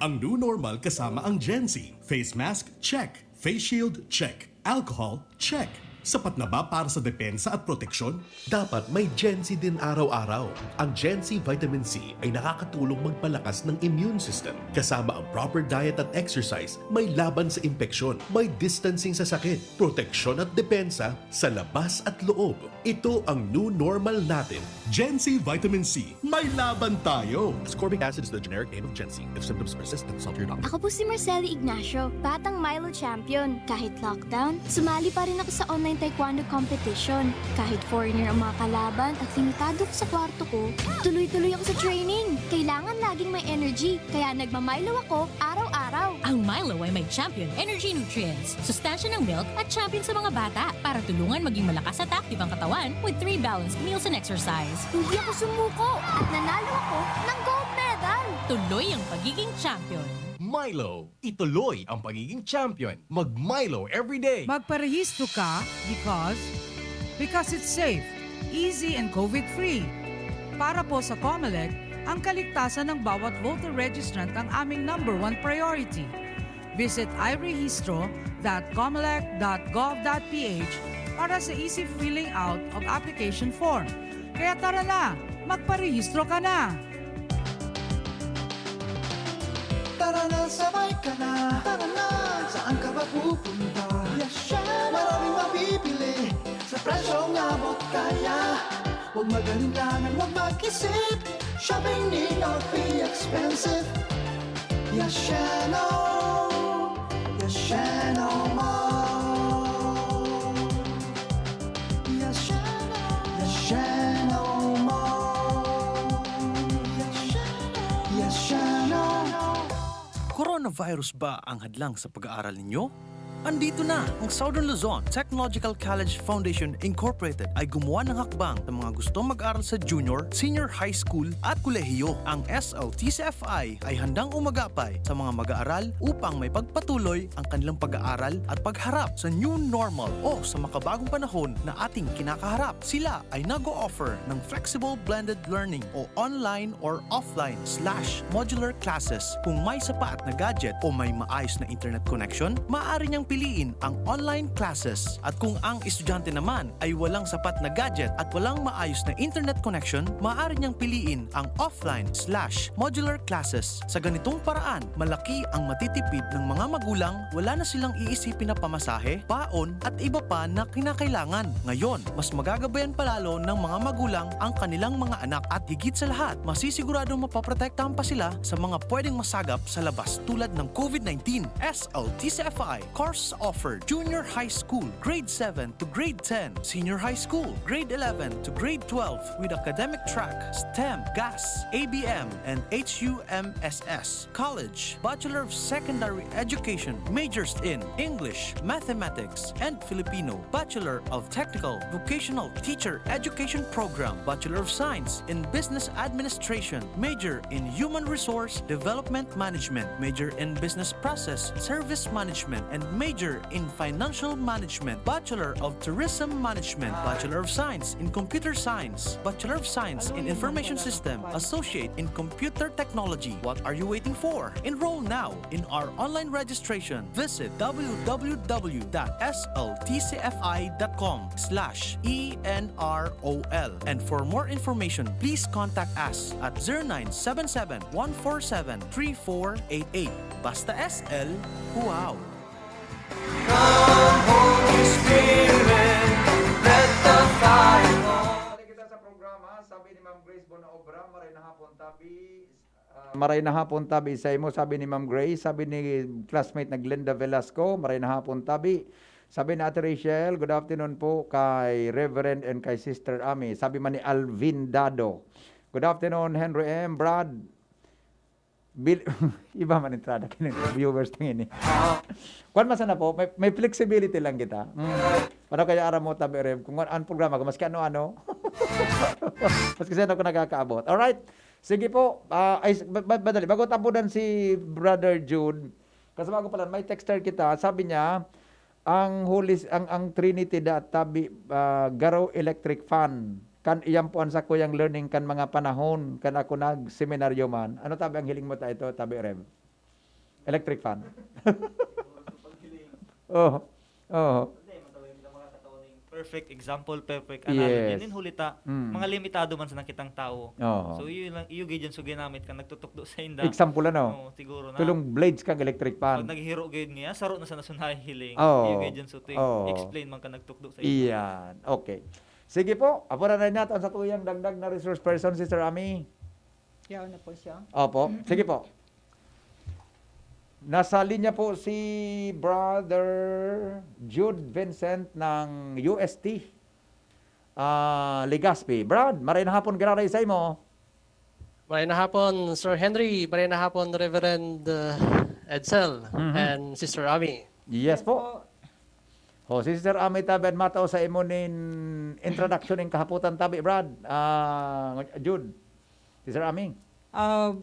Ang new normal kasama ang Gen Z. Face mask, check. Face shield, check. Alcohol, check. Sapat na ba para sa depensa at proteksyon? Dapat may Gen Z din araw-araw. Ang Gen Z Vitamin C ay nakakatulong magpalakas ng immune system. Kasama ang proper diet at exercise, may laban sa impeksyon, may distancing sa sakit, proteksyon at depensa sa labas at loob. Ito ang new normal natin. Gen Z Vitamin C. May laban tayo! Ascorbic acid is the generic name of Gen Z. If symptoms persist, consult your doctor. Ako po si Marceli Ignacio, batang Milo champion. Kahit lockdown, sumali pa rin ako sa online taekwondo competition. Kahit foreigner ang mga kalaban at limitado ko sa kwarto ko, tuloy-tuloy ako sa training. Kailangan laging may energy, kaya nagmamilo ako araw-araw. Ang Milo ay may champion energy nutrients, sustansya ng milk at champion sa mga bata para tulungan maging malakas at active ang katawan with 3 balanced meals and exercise. Hindi ako sumuko at nanalo ako ng gold medal. Tuloy ang pagiging champion. Milo, ituloy ang pagiging champion. Mag-Milo everyday. Magparehistro ka because it's safe, easy and COVID-free. Para po sa COMELEC, ang kaligtasan ng bawat voter registrant ang aming #1 priority. Visit irehistro.comelec.gov.ph para sa easy filling out of application form. Kaya tara na, magparehistro ka na! Tara na, sabay ka na. Tara na, saan ka ba pupunta? Maraming mabibili sa presyong abot kaya. Huwag magalinlangan, huwag mag-isip. Shopping need not be expensive. Yashano Mall. Yashano Mall. Yashano. Coronavirus ba ang hadlang sa pag-aaral ninyo? Andito na ang Southern Luzon Technological College Foundation Incorporated ay gumawa ng hakbang sa mga gustong mag-aral sa junior, senior high school at kolehiyo. Ang SLTCFI ay handang umagapay sa mga mag-aaral upang may pagpatuloy ang kanilang pag-aaral at pagharap sa new normal o sa makabagong panahon na ating kinakaharap. Sila ay nag-o-offer ng flexible blended learning o online or offline/modular classes. Kung may sapat na gadget o may maayos na internet connection, maaari niyang piliin ang online classes. At kung ang estudyante naman ay walang sapat na gadget at walang maayos na internet connection, maaari niyang piliin ang offline/modular classes. Sa ganitong paraan, malaki ang matitipid ng mga magulang, wala na silang iisipin na pamasahe, baon at iba pa na kinakailangan. Ngayon, mas magagabayan palalo ng mga magulang ang kanilang mga anak at higit sa lahat, masisiguradong mapaprotektahan pa sila sa mga pwedeng masagap sa labas tulad ng COVID-19. SLTCFI course offered junior high school, grade 7 to grade 10, senior high school, grade 11 to grade 12 with academic track, STEM, GAS, ABM, and HUMSS. College, Bachelor of Secondary Education, majors in English, Mathematics, and Filipino. Bachelor of Technical Vocational Teacher Education Program, Bachelor of Science in Business Administration, major in Human Resource Development Management, major in Business Process Service Management, and major in Financial Management, Bachelor of Tourism Management, Bachelor of Science in Computer Science, Bachelor of Science in Information System, Associate in Computer Technology. What are you waiting for? Enroll now in our online registration. Visit www.sltcfi.com/ENROL. And for more information, please contact us at 0977-147-3488. Basta SL, wow! Balik kita sa programa, sabi ni Ma'am Grace Bonaobra, maray na hapon tabi, Maray na hapon tabi sa imo, sabi ni Ma'am Grace, sabi ni classmate na Glenda Velasco, maray na hapon tabi. Sabi ni Ate Rachel, good afternoon po kay Reverend and kay Sister Ami. Sabi man ni Alvin Dado, good afternoon Henry M. Brad. Iba man entrada kini viewers tingin ni. Kuan man sana po, may flexibility lang kita. Para kaya ara mo tabi Rev, kung an programa ko maski ano-ano. Maski sa ako nakakaabot. All right. Sige po, badali. Bago tapudan si Brother Jude, kasama ko pala, may texter kita, sabi niya, ang Trinity da tabi garo electric fan. Kan iyang puan sa kuyang learning kan mga panahon kan ako nag seminaryo man. Ano tabi ang hiling mo ta ito, tabi Rev? Electric fan. Oh. Oh. Perfect example, perfect Yes. analogy. Yan hulita, mga limitado man sa nakitang tao. Oo. So yun lang, iyo gid so ginamit ka nagtutukdo sa inda. Example ano? Oo, siguro na. Tulong blades kang electric Pag fan. naghihiro gid niya, saro na sa nasunay hiling. Oo. Iyo gid so Oo. explain man ka nagtukdo sa inda. Iyan. Okay. Sige po, apunan na natin sa tuyang dagdag na resource person, Sister Ami. Yaw na po siya. Opo. Sige po. Nasa linya po si Brother Jude Vincent ng UST. Legazpi. Brad, maray na hapon gararay sa imo. Maray na hapon, Sir Henry. Maray na hapon, Reverend Edsel and Sister Ami. Yes po. O, si Sister Ami tabi matao sa imo nin introduction ng kahaputan tabi, Brad. Jude. Sister Ami.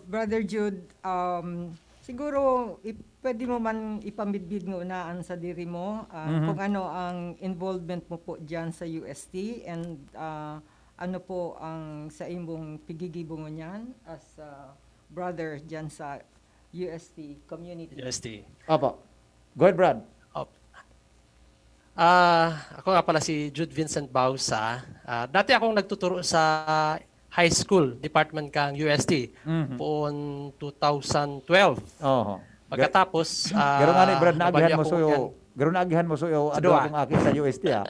Brother Jude, siguro pwede mo man ipambidbid ng unaan sa diri mo kung ano ang involvement mo po diyan sa UST and ano po ang sa imong pigigibong niyan as brother diyan sa UST community. UST. Opo. Go ahead, Brad. Ako nga pala si Jude Vincent Bausa. Dati akong nagtuturo sa high school department kang UST poon 2012. Oho. Pagkatapos, Garo nga ni Brad naagihan mo nabali ako suyo. yan. Garo naagihan mo suyo. Ado Dua. akong akin sa UST ha.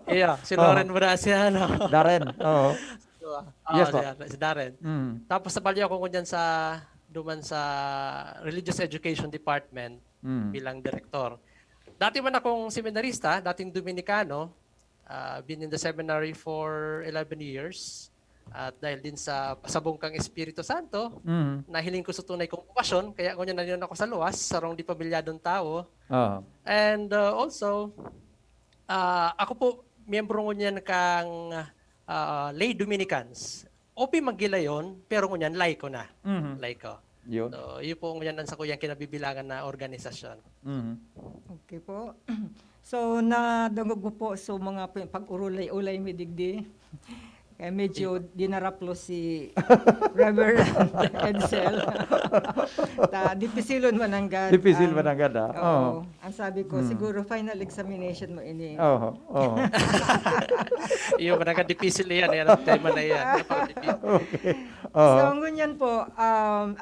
Iya, si Lauren mo na siya, no? Darren. Oo. Yes, po. Si Darren. Tapos nabali ako kunyan sa duman sa Religious Education Department bilang direktor. Dati man akong seminarista, dating Dominicano, been in the seminary for 11 years. At dahil din sa pasabong kang Espiritu Santo, nahiling ko sa tunay kong pasyon, kaya ganyan na rin ako sa luwas, sarong di pamilyadong tao. And also, ako po, miyembro ngunyan kang lay Dominicans. OP Magilayon, pero ngunyan laiko na. Laiko. Yun. So, yun po ngunyan sa kuyang kinabibilangan na organisasyon. Okay po. So, nadangog mo po so mga pag-urulay-ulay midigdi. Kaya medyo dinaraplo si Reverend Edsel. Dipisilon mananggad. Dipisil mananggad, ha? Oo. Ang sabi ko, siguro final examination mo ini. Oo. Oo. Iyo, managka-dipisil yan. Yan ang tema na yan. Okay. So, ngunyan po,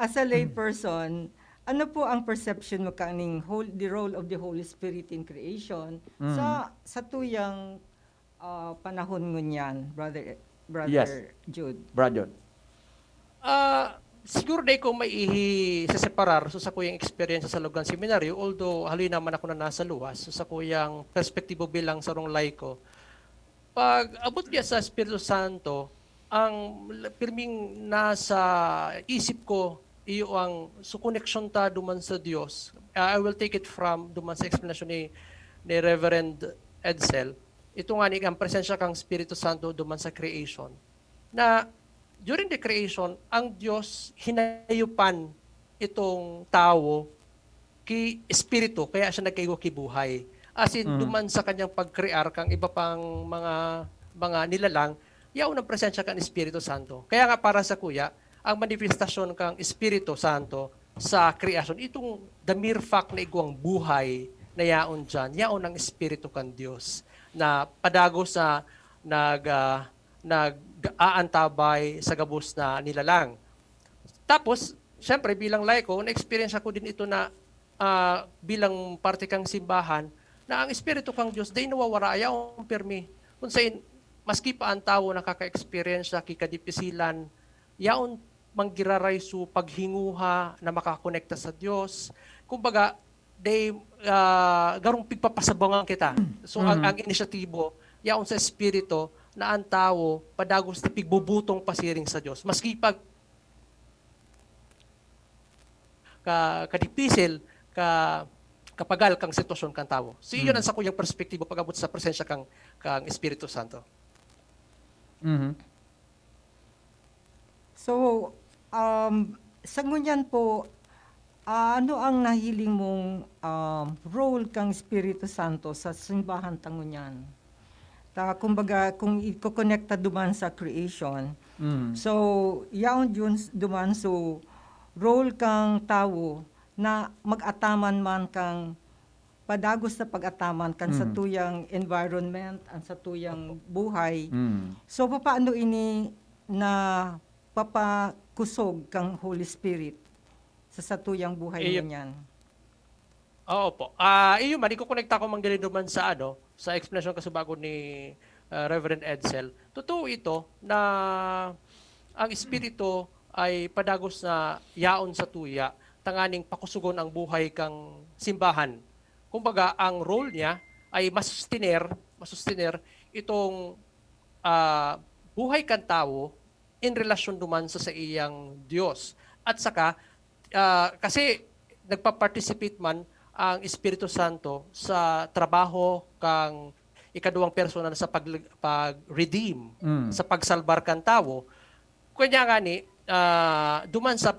as a lay person, ano po ang perception mo kaning the role of the Holy Spirit in creation sa tuyang panahon ngunyan, Brother Yes. Jude? Brad Jude. Siguro dahil ko maihi sa separar so sa kuyang experience sa Logan Seminaryo, although haloy naman ako na nasa luwas, so sa kuyang perspektibo bilang sarong laiko, pag abot niya sa Espiritu Santo, ang pirming nasa isip ko, iyo ang so connection ta duman sa Dios. I will take it from duman sa explanation ni Reverend Edsel. Ito nga ang presensya kang Espiritu Santo duman sa creation. Na during the creation, ang Diyos hinayupan itong tao ki Espiritu, kaya siya nagkaigo kibuhay. As in, duman sa kanyang pag-crear kang iba pang mga nilalang, yaon ang presensya kang Espiritu Santo. Kaya nga para sa kuya, ang manifestasyon kang Espiritu Santo sa creation, itong the mere fact na igwang buhay na yaon dyan, yaon ang Espiritu kang Diyos na padago sa nag-aantabay sa gabos na nilalang. Tapos, syempre bilang laiko, na-experience ako din ito na bilang parte kang simbahan, na ang Espiritu kang Diyos, day nawawara, ayaw ang permi. Kung sa'in, maski pa ang tao nakaka-experience sa kikadipisilan, yaon manggiraray su paghinguha na makakonekta sa Dios. Kumbaga, garong pigpapasabangan kita. So ang inisyatibo yaon sa espiritu na ang tao padagos na pigbubutong pasiring sa Dios. Maski pag kadipisil kapagal kang sitwasyon kang tao. So iyon ang sa kuyang perspektibo pag-abot sa presensya kang Espiritu Santo. So, sa ngunyan po, ano ang nahiling mong role kang Espiritu Santo sa simbahan tangunyan? Kumbaga, kung i-connecta duman sa creation, so, yaon yun duman, so, role kang tao na mag-ataman man kang padagos na pag-ataman kan sa tuyang environment, ang sa tuyang buhay. So, paano ini na papakusog kang Holy Spirit sa tuyang buhay mo niyan? Oo po. Iyo man, ikukonekta ko manggaling naman sa sa explanation kasubago ni Reverend Edsel. Totoo ito na ang Espiritu ay padagos na yaon sa tuya, tanganing pakusugon ang buhay kang simbahan. Kumbaga, ang role niya ay masustiner itong buhay kang tao in relasyon duman sa iyang Diyos. At saka, kasi nagpa-participate man ang Espiritu Santo sa trabaho kang ikaduwang persona sa pag-redeem, sa pagsalbar kang tao. Kanya nga ni, duman sa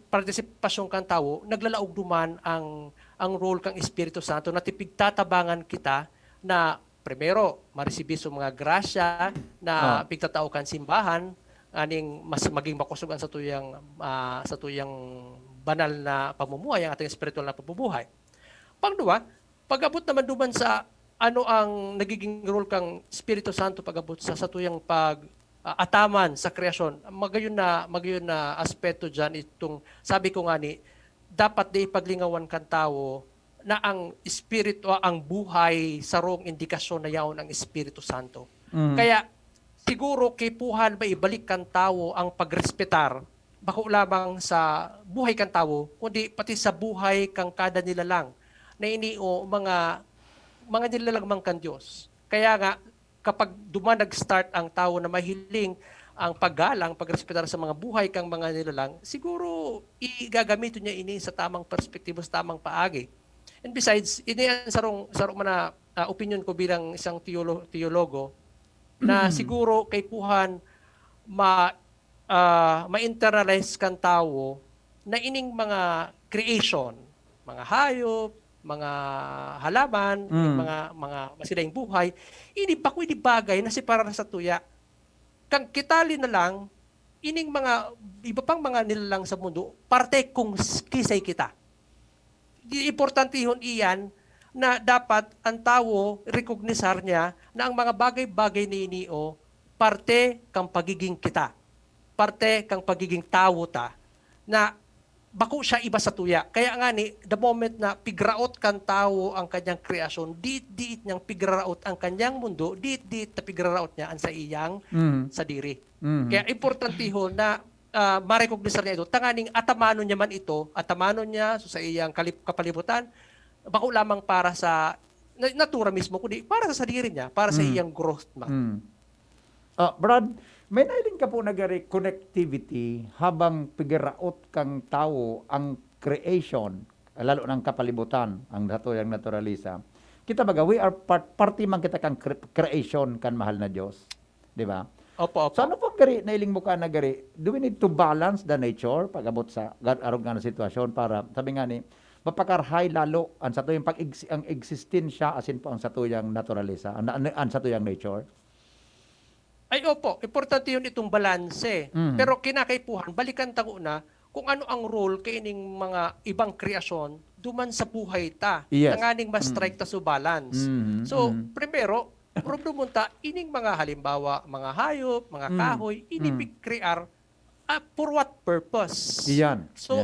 partisipasyon kang tao, naglalaog duman ang role kang Espiritu Santo na tipigtatabangan kita na primero, maresibir sa mga grasya na pigtatao kang simbahan, aning mas maging makusugan sa tuyang banal na pamumuhay, ang ating spiritual na pamumuhay. Pangdua, pag-abot naman duman sa ano ang nagiging role kang Espiritu Santo pag-abot sa tuyang ataman sa kreasyon. Magayon na aspeto dyan itong, sabi ko nga ni, dapat di ipaglingawan kang tao na ang Espiritu, ang buhay sa rong indikasyon na yaon ang Espiritu Santo. Kaya, siguro kipuhan ba ibalik kang tao ang pagrespetar, bako lamang sa buhay kang tao, kundi pati sa buhay kang kada nilalang na inio mga nilalang mang kan Diyos. Kaya nga, kapag duman nag-start ang tao na mahiling ang paggalang, pagrespetar sa mga buhay kang mga nilalang, siguro igagamito niya ini sa tamang perspektibo, sa tamang paagi. And besides, ini ang sarong mana opinion ko bilang isang teologo, na siguro kay puhan ma-internalize kang tao na ining mga creation, mga hayop, mga halaman, mga masilayang buhay, ini bagay na si para sa tuya. Kang kitali na lang, ining mga iba pang mga nilalang sa mundo, parte kung kisay kita. Importantihon iyan na dapat ang tao recognisar niya na ang mga bagay-bagay ni inio parte kang pagiging kita. Parte kang pagiging tao ta na bako siya iba sa tuya. Kaya nga ni, the moment na pigraot kang tao ang kanyang kreasyon, diit niyang pigraot ang kanyang mundo, diit na pigraot niya ang sa iyang sadiri. Kaya importantihon na ma-recognisar niya ito. Tanganing atamano niya man ito, atamano niya sa iyang kapalibutan, bako lamang para sa natura mismo, kundi para sa sarili niya, para sa iyang growth man. Brad, may nailing ka po nagari connectivity habang pigiraot kang tao ang creation, lalo ng kapalibutan, ang datuyang naturalisa. Kita baga, we are party man kita kang creation kan mahal na Diyos. Di ba? Opo. So ano po gari, nailing mo ka na gari, do we need to balance the nature pag-abot sa arog nga na sitwasyon para, sabi nga ni, mapakarhay lalo ang satuyang ang existensya asin po ang satuyang naturalisa, ang satuyang nature. Ay opo, importante yun itong balanse. Pero kinakaipuhan, balikan tago na kung ano ang role kay ining mga ibang kreasyon duman sa buhay ta. Yes. Nanganing mas strike ta so balance. So, primero, problem ta ining mga halimbawa, mga hayop, mga kahoy, inipig crear for what purpose? Iyan. So,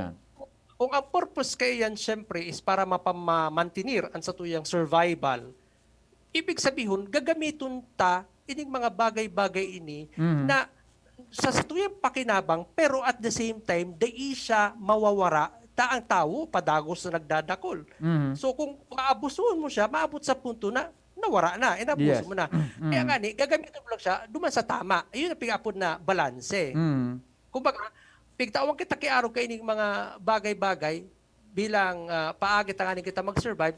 kung ang purpose kay yan syempre is para mapamantinir ang satuyang survival, ibig sabihin, gagamiton ta ining mga bagay-bagay ini na sa tuyang pakinabang, pero at the same time, di siya mawawara ta ang tao padagos na nagdadakol. Mhm. So kung maabusuhan mo siya, maabot sa punto na nawara na, inabuso Yes. mo na. Kaya nga ni, gagamitin mo lang siya, duman sa tama. Ayun ang pingapod na balanse. Mhm. Kumbaga, pigtawang kita kiaraw kaining mga bagay-bagay bilang paagi tanganin kita mag-survive,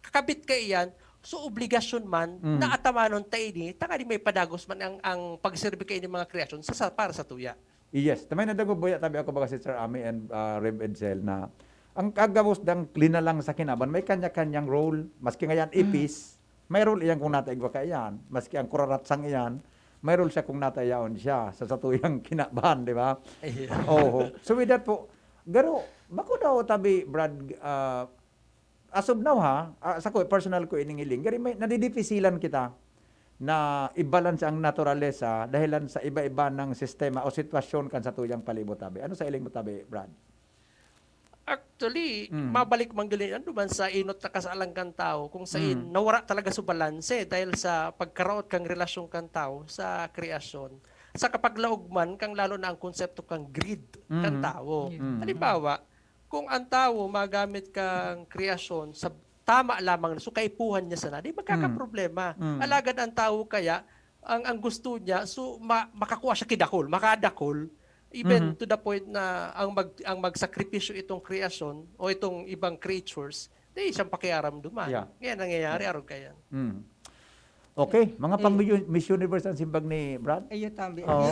kakabit ka iyan, so obligasyon man na atamanon ta ini, tangani may padagos man ang pagserbi kay ini mga kreasyon para sa tuya. Yes, tamay nadaguboy tabi ako baga si Sir Ami and Rev Edsel na ang kagawos dang klina lang sa kinaban, may kanya-kanyang role. Maski ngayon ipis, may role iyan kung nataigwa ka iyan. Maski ang kuraratsang iyan, may role siya kung natayaon siya sa satuyang kinaban, di ba? Oo. So with that po, garo, bako daw tabi, Brad, as of now ha, sa ko, personal ko iningiling, gari may nadidipisilan kita na i-balance ang naturalesa dahilan sa iba-iba ng sistema o sitwasyon kan sa tuyang palibot tabi. Ano sa iling mo tabi, Brad? Actually, mabalik manggalin duman sa inot na kasalang kang tao kung sa nawara talaga sa balanse dahil sa pagkaraot kang relasyon kang tao sa kreasyon. Sa kapaglaog man kang lalo na ang konsepto kang greed kang tao. Halimbawa, kung ang tao magamit kang kreasyon sa tama lamang, so kaipuhan niya sana, di magkakaproblema. Alagad ang tao kaya, ang gusto niya, so makakuha siya kidakol, makadakol, even to the point na ang magsakripisyo itong kreasyon o itong ibang creatures, di siyang pakiaramduman. Yeah. Ngayon nangyayari, araw kaya. Okay, mga pang Miss Universe ang simbag ni Brad? Iyo tabi. Oo.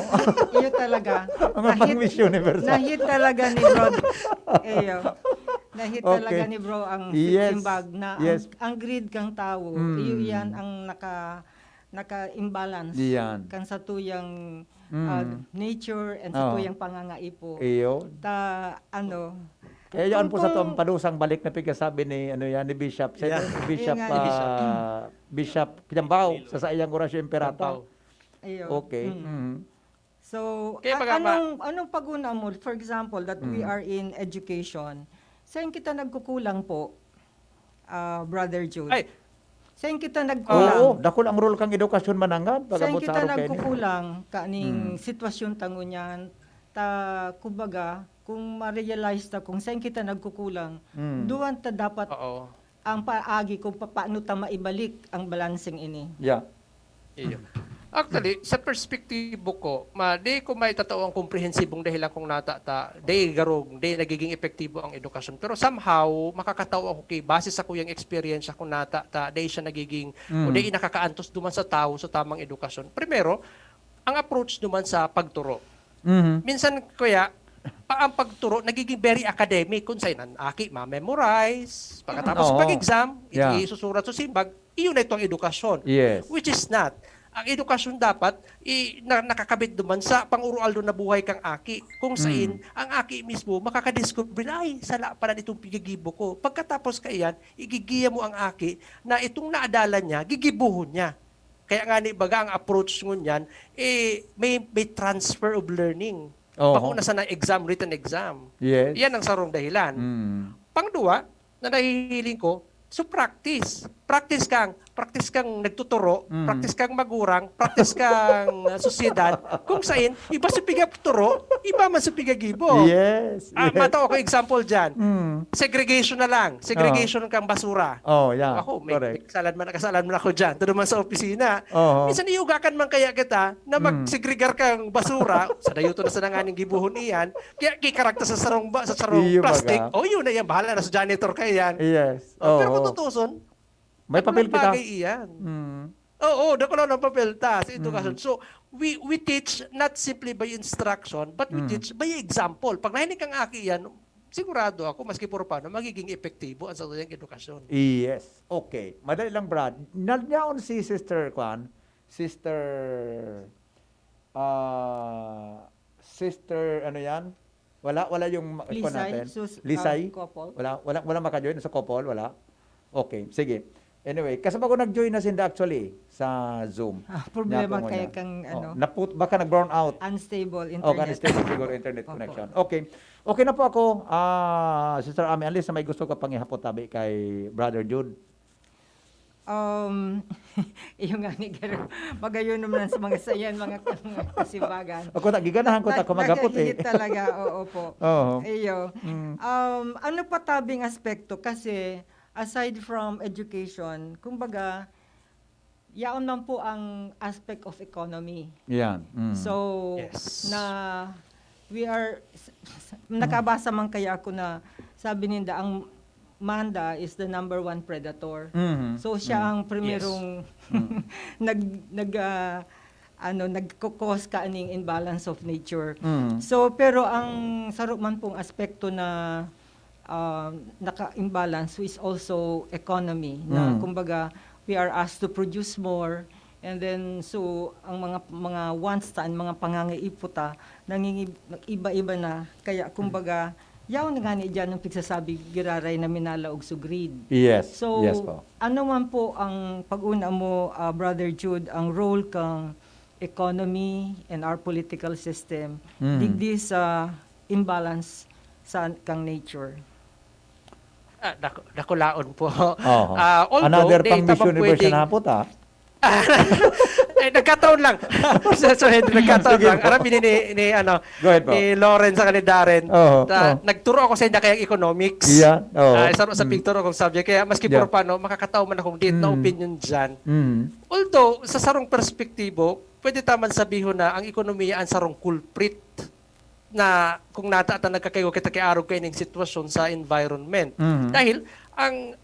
Iyo talaga. Mga pang Miss Universe. Nahit talaga ni Bro. Iyo. Nahit Okay. talaga ni Bro ang Yes. simbag na Yes. ang greed kang tao. Iyo yan ang naka-imbalance Diyan. kan sa tuyang nature and sa Oo. tuyang pangangaipo. Iyo. Kaya yan po sa Kung- itong padusang balik na pigkasabi ni ni Bishop. Yeah. Bishop, Yung nga, Bishop Kiambao sa sayang orasyon imperata. Iyo. Okay. So, Kaya baga- anong paguna mo, for example, that we are in education, saan kita nagkukulang po, Brother Jude? Ay, Saan kita Oo, nagkulang? dakol ang role kang edukasyon manangad. Saan Pagabot kita sa araw kayo ni. nagkukulang kaning sitwasyon tangunyan, kumbaga, kung ma-realize ta kung saan kita nagkukulang, duwan ta dapat oo. ang paagi kung paano ta maibalik ang balancing ini. Yeah. Iyo. Actually, sa perspektibo ko, di ko may tataw ang komprehensibong dahilan kung natata, di garong, di nagiging epektibo ang edukasyon. Pero somehow, makakatawa ako kay base sa kuyang experience kung natata, di siya nagiging, o di nakakaantos duman sa tao sa tamang edukasyon. Primero, ang approach duman sa pagturo. Minsan, kuya, ang pagturo, nagiging very academic kung saan ang aki ma-memorize, pagkatapos Oo. pag-exam, Yeah. isusurat sa simbag, iyon na itong edukasyon. Yes. Which is not. Ang edukasyon dapat nakakabit duman sa pang-urualdo na buhay kang aki. Kung saan, ang aki mismo makakadiscover na, ay, sala pala itong pigigibo ko. Pagkatapos kaiyan, igigiya mo ang aki na itong naadala niya, gigibuhon niya. Kaya nga ni baga ang approach ngun yan, may transfer of learning. Oo. Bako na sa exam, written exam. Yes. Yan ang sarong dahilan. Pangdua, na nahihiling ko, so practice. Practice kang nagtuturo, practice kang magurang, practice kang susyedad. Kung saan, iba sa pigapturo, iba man sa pigagibo. Yes. Matawa ko example dyan. Segregation na lang. Segregation kang basura. Oh, yeah. Ako, may Correct. kasalanan man ako dyan. Ito naman sa opisina. Oo. Minsan iugakan man kaya kita na magsegregar kang basura. Sa dayuto na sa nanganing gibuhon iyan. Kaya kikarakta sa sarong Iyo, plastic. baga. O yun na yan. Bahala na sa janitor kayo yan. Yes. Pero Oo. kung tutuson, May papel kita. bagay iyan. Oo, dako lang ng papel ta sa edukasyon. So, we teach not simply by instruction, but we teach by example. Pag nahinig kang aki yan, sigurado ako, maski puro paano, magiging epektibo ang sa tuyang edukasyon. Yes. Okay. Madali lang, Brad. Nalyaon si Sister Kwan, Sister ano yan? Wala yung kwan natin. Lisay? couple. Wala maka-join sa couple, wala. Okay, sige. Anyway, kasama ko nag-join na sinda actually sa Zoom. Problema Nyapon mo kaya na. kang baka nag-brown out. unstable Oh, internet. stable siguro internet Opo. connection. Okay. Okay na po ako. Sister Ami, unless na may gusto ka pang ihapot tabi kay Brother Jude. Iyo nga ni Garo, magayon naman sa mga sayan, mga kasimbagan. Ako ta giganahan ko ta ko magapot eh. Nagahihit talaga, oo po. Oo. Iyo. Ano pa tabing aspekto kasi aside from education, kumbaga, yaon man po ang aspect of economy. Yan. So, Yes. na we are, nakabasa man kaya ako na sabi ninda ang manda is the number 1 predator. Mhm. So siya ang primerong nagkukos kaaning imbalance of nature. Mhm. So pero ang sarap man pong aspekto na naka-imbalance is also economy na kumbaga we are asked to produce more and then so ang mga wants ta mga pangangaiputa iba-iba na kaya kumbaga yaw nga ni dyan ang pagsasabi giraray na minala og sugrid. Yes. So, Yes po. ano man po ang pag-una mo, Brother Jude, ang role kang economy and our political system, digdi sa imbalance sa kang nature. Nakulaon po. Oo. Although, Another di pang Miss tamang Universe pwedeng- na hapot nagkataon lang. so Henry, nagkataon lang. Aram ni Go ahead po. ni Lauren sa kanila Darren. Oo, Nagturo ako sa inyo kaya economics. Yeah. Oo. Sa picture akong subject. Kaya maski Yeah. por paano, makakataon man akong date na opinion dyan. Mhm. Although, sa sarong perspektibo, pwede taman sabihin na ang ekonomiya ang sarong culprit na kung nataata nagkakayo kita kay araw kayo ng sitwasyon sa environment. Mhm. Dahil ang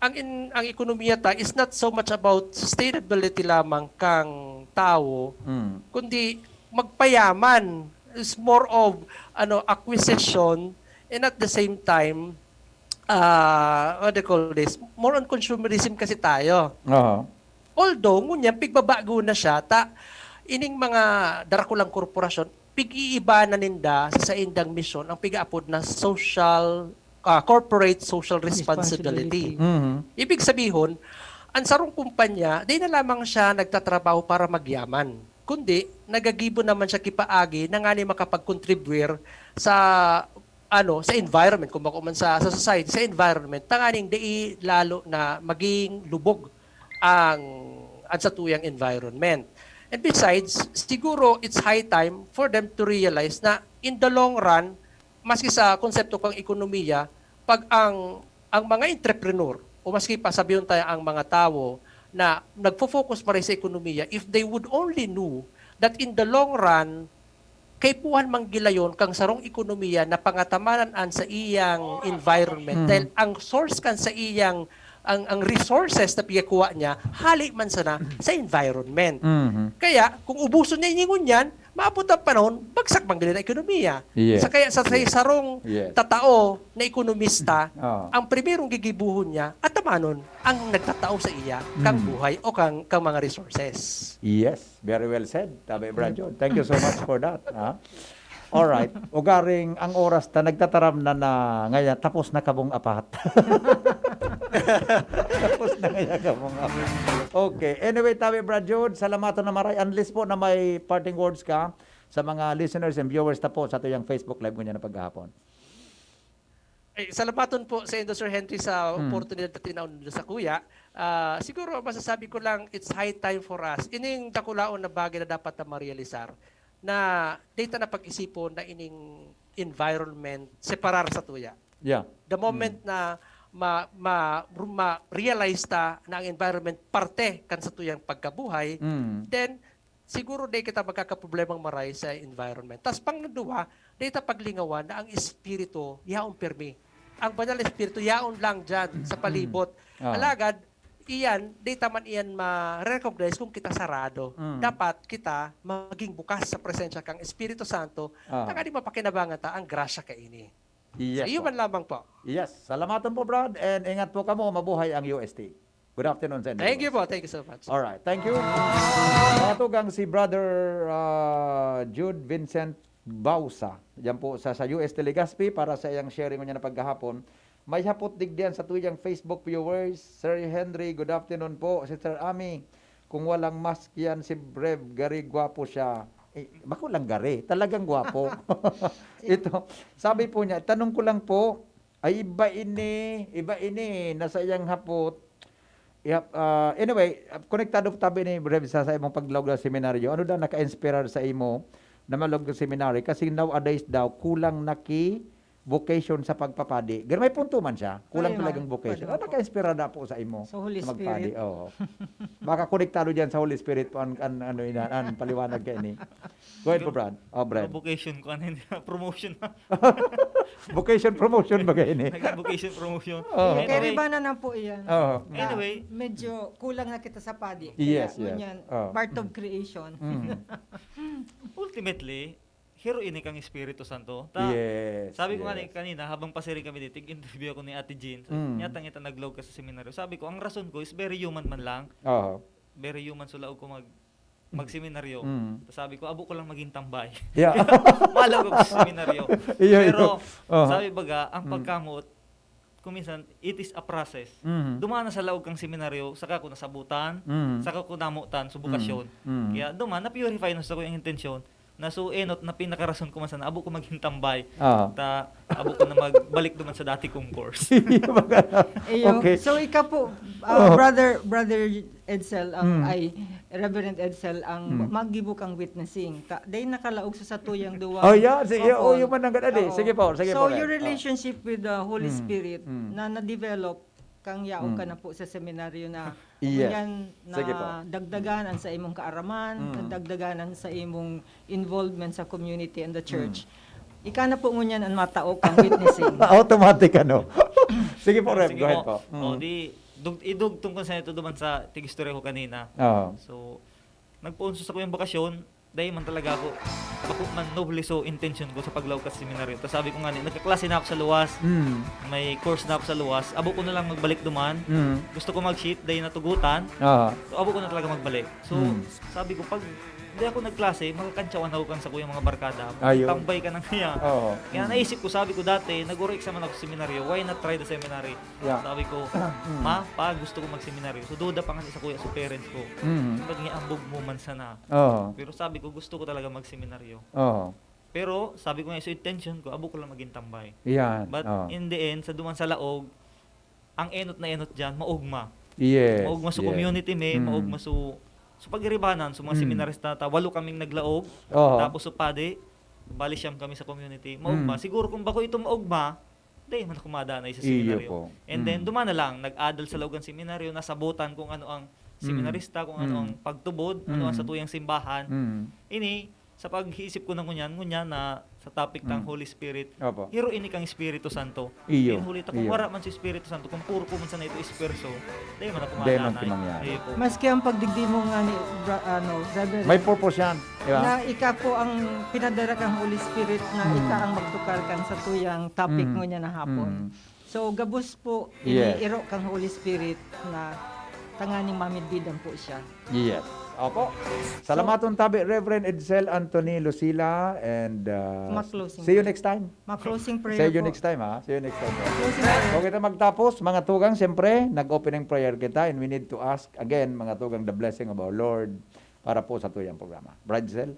ekonomiya ta is not so much about sustainability lamang kang tao, kundi magpayaman. Is more of acquisition and at the same time what do you call this? More on consumerism kasi tayo. Oo. Although, ngunyan, pigbabago na siya, ining mga darakulang korporasyon, pig-iiba na ninda sa indang mission ang pig-aapod na corporate social responsibility. Mhm. Ibig sabihin, ang sarong kumpanya, di na lamang siya nagtatrabaho para magyaman. Kundi, nagagibo naman siya kipaagi na nga ni makapag-contribute sa sa environment, kung bako man sa society, sa environment, tanganing di lalo na maging lubog ang sa tuyang environment. And besides, siguro it's high time for them to realize na in the long run, maski sa konsepto kang ekonomiya, pag ang mga entrepreneur, o maski pa sabihin tayo ang mga tao na nagfo-focus pa rin sa ekonomiya, if they would only know that in the long run, kay puhan manggilayon kang sarong ekonomiya na pangatamanan sa iyang environment dahil ang source kan sa iyang ang resources na pagakuha niya hali man sana sa environment. Kaya kung ubuson niya iningon yan, maabot ang panahon bagsak manggilayon ang ekonomiya. Yes. Kaya sa sarong Yes. tatao na ekonomista, Oo. ang primerong gigibuhon niya at tamanon ang nagtatao sa iya kang buhay o kang mga resources. Yes, very well said. Tabi Brad John. Thank you so much for that. All right. Ugaring ang oras ta nagtataram na ngayon tapos na kabong apat. Tapos na ngayon kabong apat. Okay. Anyway, Tabi Brad John, salamaton na maray. Unless po na may parting words ka sa mga listeners and viewers ta po sa tuyang Facebook live mo niya na paghahapon. Salamat po sa Sir Henry sa oportunidad na tinaon sa kuya. Siguro masasabi ko lang it's high time for us. Ining dakulaon na bagay na dapat na ma-realisar na data na pag-isipon na ining environment separar sa tuya. Yeah. The moment na ma-realize ta na ang environment parte kan sa tuyang pagkabuhay, then siguro di kita magkakaproblemang maray sa environment. Tas pangduwa, data paglingawan na ang espiritu yaon permi. Ang banal na espiritu yaon lang dyan sa palibot. Alagad, iyan, data man iyan ma-recognize kung kita sarado. Dapat kita maging bukas sa presensya kang Espiritu Santo na di mapakinabangan ta ang grasya ka ini. Yes. So, iyo po. man lamang po. Yes. Salamatan po, Brad. And ingat po kamo, mabuhay ang UST. Good afternoon sa inyo. Thank you po. Thank you so much. All right. Thank you. Matugang si Brother Jude Vincent Bausa. Yan po sa UST Legazpi para sa iyang sharing niya na paghahapon. May hapot digdian sa tuyang Facebook viewers. Sir Henry, good afternoon po. Sister Ami, kung walang mask yan si Brev, gari gwapo siya. Bako lang gari, talagang gwapo. Ito, sabi po niya, tanong ko lang po, ay iba ini, nasa iyang hapot, Yep. Anyway, konektado tabi ni Rev sa imong paglog sa seminaryo. Ano daw naka-inspire sa imo na malog sa seminary? Kasi nowadays daw kulang vocation sa pagpapadi. Pero may punto man siya. Kulang Ay, talagang ma'am. vocation. Pwede Ano naka-inspire na po sa imo? Sa Holy magpadi? Spirit. Oo. Baka konektado diyan sa Holy Spirit po an paliwanag kay ni. Go ahead po, Brad. Oh, Brad. Vocation ko, ano, hindi, promotion na. Vocation promotion ba kayo ni? Vocation promotion. Oo. Carry ba na po iyan? Oo. Anyway, Medyo kulang na kita sa padi. Yes, Kaya, yes. ngunyan, Oh. part of creation. ultimately, hero ini kang Espiritu Santo. Yes. Sabi ko nga yes. kanina, habang pasiri kami dito, interview ako ni Ate Jean. So, Mm. Nyatang ita nag-log ka sa seminaryo. Sabi ko, ang rason ko is very human man lang. Oo. Very human so laog ko magseminaryo. Mm. Tapos sabi ko, abo ko lang maging tambay. Yeah. Malaw ko sa seminaryo. Iyo, Pero, iyo. sabi baga, ang pagkamot, kuminsan, it is a process. Mm. Dumaan na sa laog kang seminaryo, saka ko nasabutan, Mm. saka ko namutan, subukasyon. Mm. Kaya dumaan, na-purify na sa ko yung intensyon, na so enot na pinakarason ko man sana, abo ko maging tambay. Oo. Ta, abo ko na magbalik duman sa dati kong course. Iyo. Okay. So ikaw po, Oh. brother Edsel, Mm. ay Reverend Edsel, ang maggibo kang witnessing. Day nakalaog sa tuyang duwa. Oh, yeah. Sige, Opo. yung mananggat adi. Oo. Sige po, sige So po. your Red. relationship with the Holy Mm. Spirit Mm. na na-develop kang yaong ka na po sa seminaryo na Yes. kunyan na Sige po. dagdaganan sa imong kaaraman, na dagdaganan sa imong involvement sa community and the church. Ika na po ngunyan ang matao kang witnessing. Automatic ano. Sige po, Rev. Sige Go ahead po. po. O, di, idugtong ko sa ito duman sa tig-istorya ko kanina. Oo. So, nagpunso sa ko yung bakasyon, dahil man talaga ako, ako man nobly so intention ko sa paglaw ka sa seminaryo. Tapos sabi ko nga, nagkaklase na ako sa luwas, Mm. may course na ako sa luwas, abo ko na lang magbalik duman. Mm. Gusto ko mag-sheet, dahil natugutan, Oo. so abo ko na talaga magbalik. So, sabi ko, pag hindi ako nagklase, makakantsawan ako kang sa kuyang mga barkada. Ayun. Tambay ka nang niya. Oo. Kaya naisip ko, sabi ko dati, nag-uro exam ako sa seminaryo, why not try the seminary? Yeah. Sabi ko, ma, pa, gusto ko mag-seminaryo. So, duda pa nga sa kuya, sa parents ko. Mm. Sabi niya, ambog mo man sana. Oo. Pero sabi ko, gusto ko talaga mag-seminaryo. Oo. Pero, sabi ko nga, so intention ko, abo ko lang maging tambay. Yan. But, Oo. in the end, sa duman sa laog, ang enot na enot dyan, maugma. Yes. Maugma sa yes. community may, Mm. maugma sa pagiribanan, sa mga seminarista, walo kaming naglaog, Oo. tapos sa pade, bali siyam kami sa community, maugma. Siguro kung bako ito maugma, dahil man kumada na sa Iyo seminaryo. po. And then, duman na lang, nag-adal sa laogan seminaryo, nasabutan kung ano ang seminarista, kung ano ang pagtubod, ano ang sa tuyang simbahan. Mm. Ini, sa pag-iisip ko ng ngunyan na sa topic ng Holy Spirit, Opo. hero ini kang Espiritu Santo. Iyo. Hulit kung Iyo. wara man si Espiritu Santo, kung puro ko man sa na ito Espiritu, dahil man ako Dahil man madanay. kimangyari. Iyo po. Maski ang pagdigdi mo nga ni Reverend, May purpose yan. Di ba? na ika po ang pinadara kang Holy Spirit na ika ang magtukar kan sa tuyang topic mo niya na hapon. So gabos po Yes. iniiro kang Holy Spirit na tanganing mamidbidan po siya. Yes. Opo. Salamaton tabi, Reverend Edsel Anthony Lucila, and Ma-closing see you next time. Ma-closing prayer See you po. next time, ha? See you next time. Closing prayer. So kita magtapos, mga tugang, siyempre, nag-opening prayer kita and we need to ask again, mga tugang, the blessing of our Lord para po sa tuyang programa. Brad Edsel?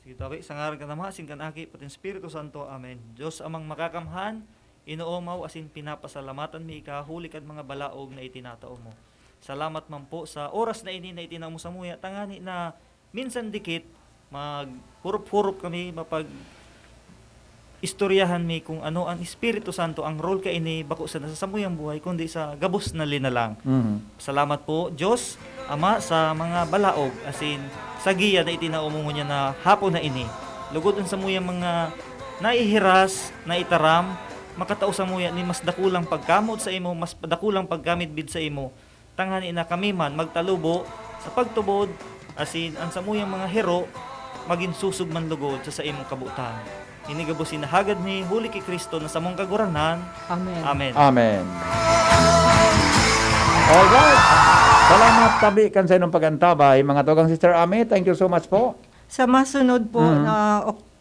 Sige tabi, sa ngaran ka naman, asin kanaki, pati Espiritu Santo, Amen. Diyos amang makakamhan, inuomaw asin pinapasalamatan mi ika, huli kad mga balaog na itinatao mo. Salamat man po sa oras na ini na itinaw mo sa muya, tangani na minsan dikit, mag-hurup-hurup kami, istoryahan mi kung ano ang Espiritu Santo, ang role ka ini, bako sa nasasamuyang buhay, kundi sa gabos na linalang. Salamat po, Diyos, Ama, sa mga balaog, asin sa giya na itinaumungo niya na hapon na ini. Lugod sa muyang mga naihiras, naitaram, makatao sa muya ni mas dakulang pagkamot sa imo, mas dakulang pagkamidbid sa imo. Tanghani na kami man magtalubo sa pagtubod, asin ang sa muyang mga hero, maging susug man lugod sa imong kabutan. Inigabos sinahagad ni Huli ki Kristo na sa mong kaguranan. Amen. Amen. Amen. Alright. Salamat tabi kan sa inyong pagantabay. Mga tugang Sister Ami, thank you so much po. Sa masunod po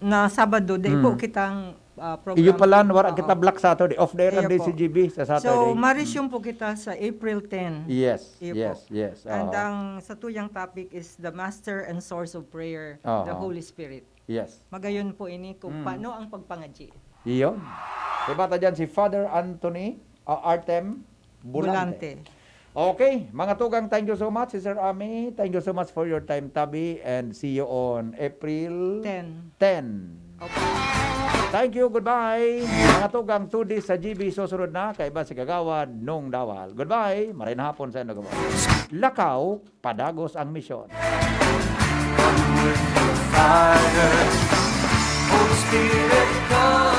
na Sabado, day po kitang program. Iyo pala, wala Oo. kita Black Saturday. Off day Iyo ang day po. si GB sa Saturday. So, marisyong po kita sa April 10. Yes, Iyo yes, po. yes. And Oo. ang sa tuyang topic is the master and source of prayer, the Oo. Holy Spirit. Yes. Magayon po ini kung paano ang pagpangadyi. Iyon. Diba ta dyan si Father Anthony Artem Bulante. Okay, mga tugang, thank you so much, Sister Ami. Thank you so much for your time, Tabi, and see you on April 10. 10. Thank you, goodbye. Mga tugang, 2D sa GB, susunod na, kaiba si Kagawad, nung dawal. Goodbye, maray na hapon sa inyo. Lakaw, padagos ang misyon. Fire, Holy Spirit, come.